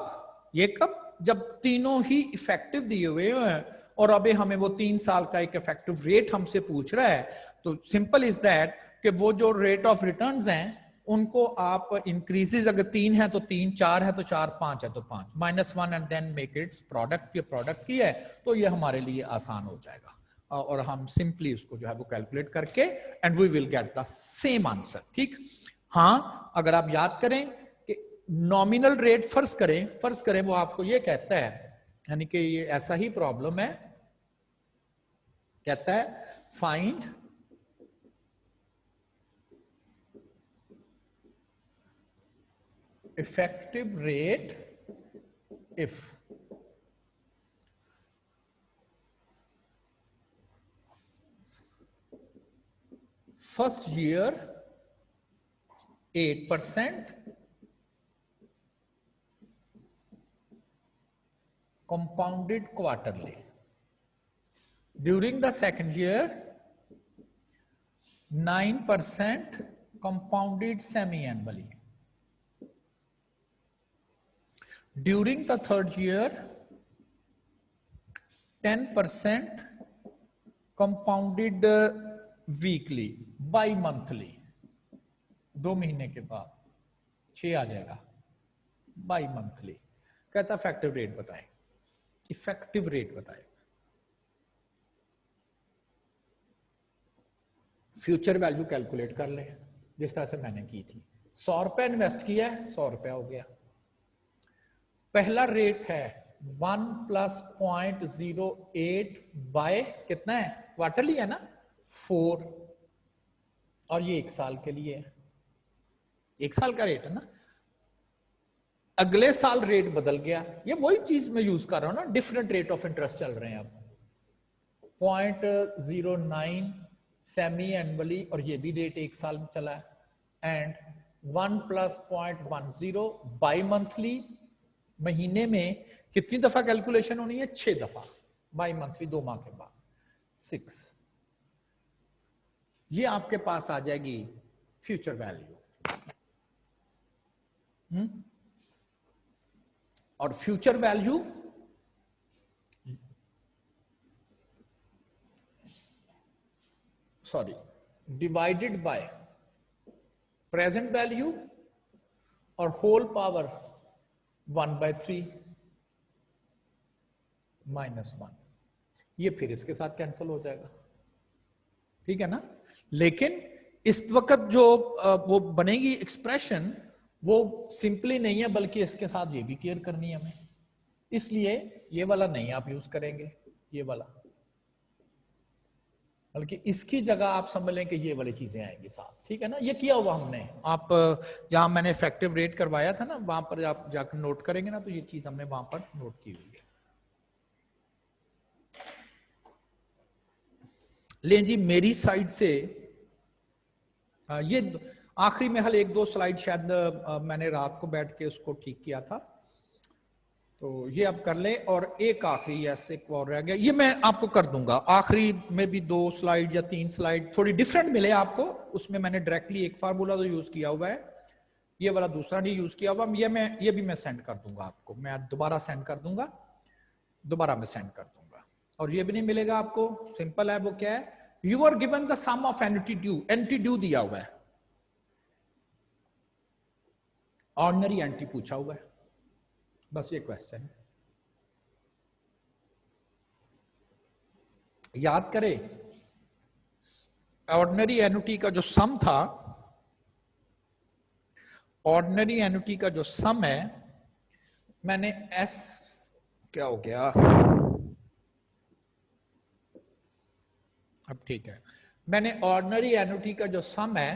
जब तीनों ही इफेक्टिव दिए हुए हैं, और अभी हमें वो 3 साल का एक इफेक्टिव रेट हमसे पूछ रहा है। तो सिंपल इज दैट कि वो जो रेट ऑफ रिटर्न्स हैं उनको आप इंक्रीजेस, अगर 3 है तो 3, 4 है तो 4, 5 है तो 5, -1 and then make its product, ये प्रोडक्ट की है, तो ये हमारे लिए आसान हो जाएगा, और हम सिंपली उसको जो है वो कैलकुलेट करके and we will get the same answer. ठीक, हाँ, अगर आप याद करें कि नॉमिनल रेट फर्ज करें वो आपको ये कहता है, यानी कि ये ऐसा ही प्रॉब्लम है, कहता है find effective rate if first year 8% compounded quarterly, during the second year 9% compounded semi-annually, during the third year 10% compounded weekly, bi-monthly, 2 महीने के बाद 6 आ जाएगा, bi-monthly। कहता इफेक्टिव रेट बताएं, इफेक्टिव रेट बताएं। फ्यूचर वैल्यू कैलकुलेट कर ले जिस तरह से मैंने की थी। 100 रुपया इन्वेस्ट किया है, 100 रुपया हो गया। पहला रेट है 1 प्लस 0.08 बाय कितना है, क्वार्टरली है ना, 4, और ये 1 साल के लिए है, 1 साल का रेट है ना। अगले साल रेट बदल गया, ये वही चीज मैं यूज कर रहा हूं ना, डिफरेंट रेट ऑफ इंटरेस्ट चल रहे हैं अब, 0.09 सेमी एनुअली, और ये भी रेट 1 साल में चला है, एंड 1 प्लस 0.10 बाई मंथली, महीने में कितनी दफा कैलकुलेशन होनी है, 6 दफा, बाई मंथली 2 माह के बाद 6। ये आपके पास आ जाएगी फ्यूचर वैल्यू। और future value divided by present value और होल पावर 1/3 -1, ये फिर इसके साथ कैंसिल हो जाएगा, ठीक है ना। लेकिन इस वक्त जो वो बनेगी एक्सप्रेशन, वो सिंपली नहीं है, बल्कि इसके साथ ये भी केयर करनी है हमें, इसलिए ये वाला नहीं आप यूज करेंगे, ये वाला, बल्कि इसकी जगह आप समझ लें कि ये वाली चीजें आएंगी साथ, ठीक है ना। ये किया हुआ हमने, आप जहां मैंने इफेक्टिव रेट करवाया था ना, वहां पर आप जाकर नोट करेंगे ना, तो ये चीज हमने वहां पर नोट की हुई है। ले जी, मेरी साइड से ये आखिरी में हल 1-2 स्लाइड शायद मैंने रात को बैठ के उसको ठीक किया था, तो ये आप कर लें। और एक आखिरी ऐसे और रह गया, ये मैं आपको कर दूंगा आखिरी में भी 2 स्लाइड या 3 स्लाइड थोड़ी डिफरेंट मिले आपको, उसमें मैंने डायरेक्टली एक फार्मूला तो यूज किया हुआ है, ये वाला दूसरा नहीं यूज किया हुआ। ये भी मैं सेंड कर दूंगा आपको, मैं दोबारा सेंड कर दूंगा, दोबारा मैं सेंड कर दूंगा। और ये भी नहीं मिलेगा आपको, सिंपल है, वो क्या है, you are given the sum of annuity due, annuity due दिया हुआ है, ऑर्डिनरी एंटी पूछा हुआ है, बस ये क्वेश्चन है। याद करें, ऑर्डिनरी एन्युटी का जो सम था, ऑर्डिनरी एन्युटी का जो सम है, मैंने एस क्या हो गया, अब ठीक है, मैंने ऑर्डिनरी एन्युटी का जो सम है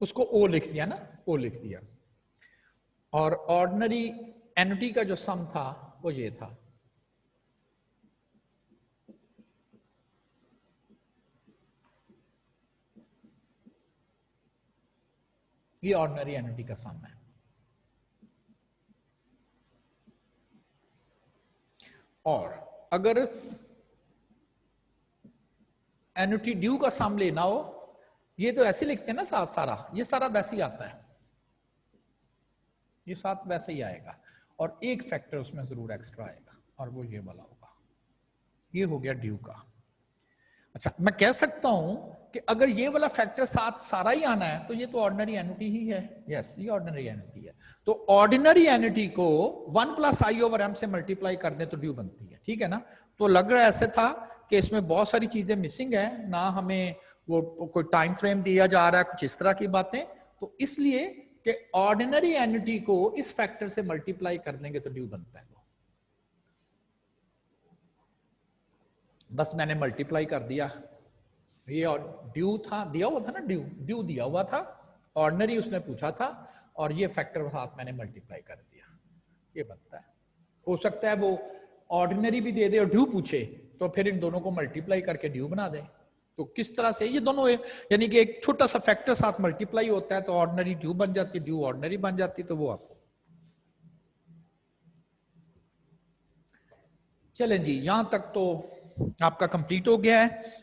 उसको ओ लिख दिया ना, ओ लिख दिया, और ऑर्डिनरी एन्युटी का जो सम था वो ये था, ये ऑर्डिनरी एन्युटी का सम है। और अगर एन्युटी ड्यू का सम लेना हो, ये तो ऐसे लिखते हैं ना साथ, सारा ये सारा वैसे ही आता है, ये साथ वैसे ही आएगा, और एक फैक्टर उसमें जरूर एक्स्ट्रा आएगा, और वो ये वाला होगा, ये हो गया ड्यू का। अच्छा, मैं कह सकता हूं कि अगर ये वाला फैक्टर साथ सारा ही आना है तो ये तो ऑर्डिनरी एन्युटी ही है, यस ये ऑर्डिनरी एन्युटी है। तो ऑर्डिनरी एन्युटी को 1 + i/m से मल्टीप्लाई कर दें तो ड्यू बनती है, ठीक है ना। तो लग रहा ऐसे था कि इसमें बहुत सारी चीजें मिसिंग है ना, हमें वो कोई टाइम फ्रेम दिया जा रहा है, कुछ इस तरह की बातें, तो इसलिए कि ऑर्डिनरी एन्युटी को इस फैक्टर से मल्टीप्लाई कर देंगे तो ड्यू बनता है। वो बस मैंने मल्टीप्लाई कर दिया, ये ड्यू था, दिया हुआ था ना, ड्यू दिया हुआ था, ऑर्डिनरी उसने पूछा था, और ये फैक्टर साथ मैंने मल्टीप्लाई कर दिया, ये बनता है। हो सकता है वो ऑर्डिनरी भी दे दे और ड्यू पूछे, तो फिर इन दोनों को मल्टीप्लाई करके ड्यू बना दे। तो किस तरह से ये दोनों, यानी कि एक छोटा सा फैक्टर साथ मल्टीप्लाई होता है तो ऑर्डिनरी ड्यू बन जाती, ड्यू ऑर्डिनरी बन जाती, तो वो आपको चलें जी, यहां तक तो आपका कंप्लीट हो गया है।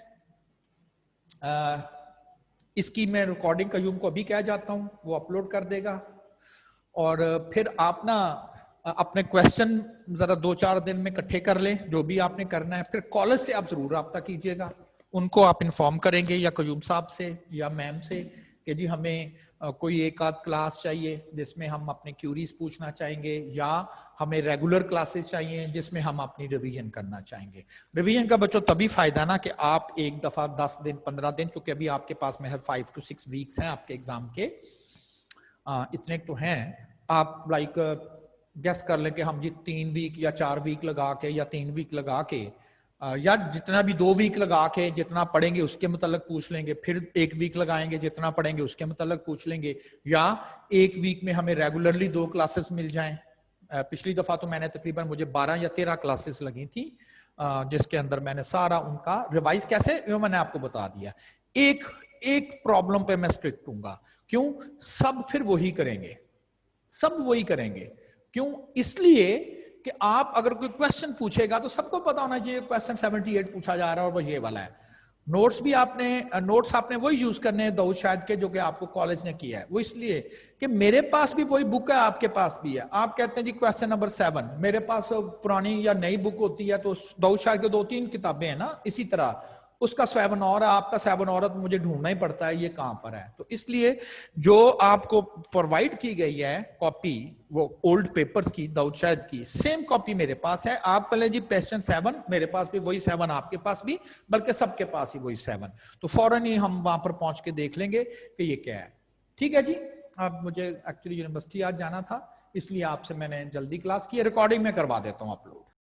इसकी मैं रिकॉर्डिंग कयूम को अभी कह जाता हूं, वो अपलोड कर देगा, और फिर आप ना अपने क्वेश्चन जरा 2-4 दिन में इकट्ठे कर लें, जो भी आपने करना है, फिर कॉलेज से आप जरूर रब्ता कीजिएगा, उनको आप इन्फॉर्म करेंगे या कयूम साहब से या मैम से कि जी हमें कोई एक आध क्लास चाहिए जिसमें हम अपने क्यूरीज पूछना चाहेंगे, या हमें रेगुलर क्लासेस चाहिए जिसमें हम अपनी रिवीजन करना चाहेंगे। रिवीजन का बच्चों तभी फायदा ना कि आप एक दफा 10 दिन 15 दिन, चूंकि अभी आपके पास में 5 to 6 वीक्स हैं आपके एग्जाम के, इतने तो हैं, आप लाइक गेस कर लें कि हम जी 3 वीक या 4 वीक लगा के या 3 वीक लगा के या जितना भी 2 वीक लगा के जितना पढ़ेंगे उसके मतलब पूछ लेंगे, फिर 1 वीक लगाएंगे जितना पढ़ेंगे उसके मतलब पूछ लेंगे, या 1 वीक में हमें रेगुलरली 2 क्लासेस मिल जाएं। पिछली दफा तो मैंने तकरीबन मुझे 12 या 13 क्लासेस लगी थी, जिसके अंदर मैंने सारा उनका रिवाइज कैसे मैंने आपको बता दिया। एक प्रॉब्लम पे मैं स्ट्रिक्ट हूँगा, क्यों, सब फिर वही करेंगे, सब वही करेंगे, क्यों, इसलिए कि आप अगर कोई क्वेश्चन पूछेगा तो सबको पता होना चाहिए क्वेश्चन 78 पूछा जा रहा है और वो ये वाला है। नोट्स आपने वही यूज करने हैं दाऊद शायद के, जो कि आपको कॉलेज ने किया है, वो इसलिए कि मेरे पास भी वही बुक है, आपके पास भी है। आप कहते हैं जी क्वेश्चन नंबर 7, मेरे पास पुरानी या नई बुक होती है तो दाऊद शायद के 2-3 किताबें हैं ना, इसी तरह उसका 7 और है, आपका 7 और है, तो मुझे ढूंढना ही पड़ता है ये कहां पर है। तो इसलिए जो आपको प्रोवाइड की गई है कॉपी, वो ओल्ड पेपर्स की, दाऊद शाहिद की सेम कॉपी मेरे पास है। आप पहले जी क्वेश्चन 7, मेरे पास भी वही 7, आपके पास भी, बल्कि सबके पास ही वही 7, तो फौरन ही हम वहां पर पहुंच के देख लेंगे कि ये क्या है। ठीक है जी। अब मुझे एक्चुअली यूनिवर्सिटी आज जाना था, इसलिए आपसे मैंने जल्दी क्लास की, रिकॉर्डिंग में करवा देता हूं अपलोड।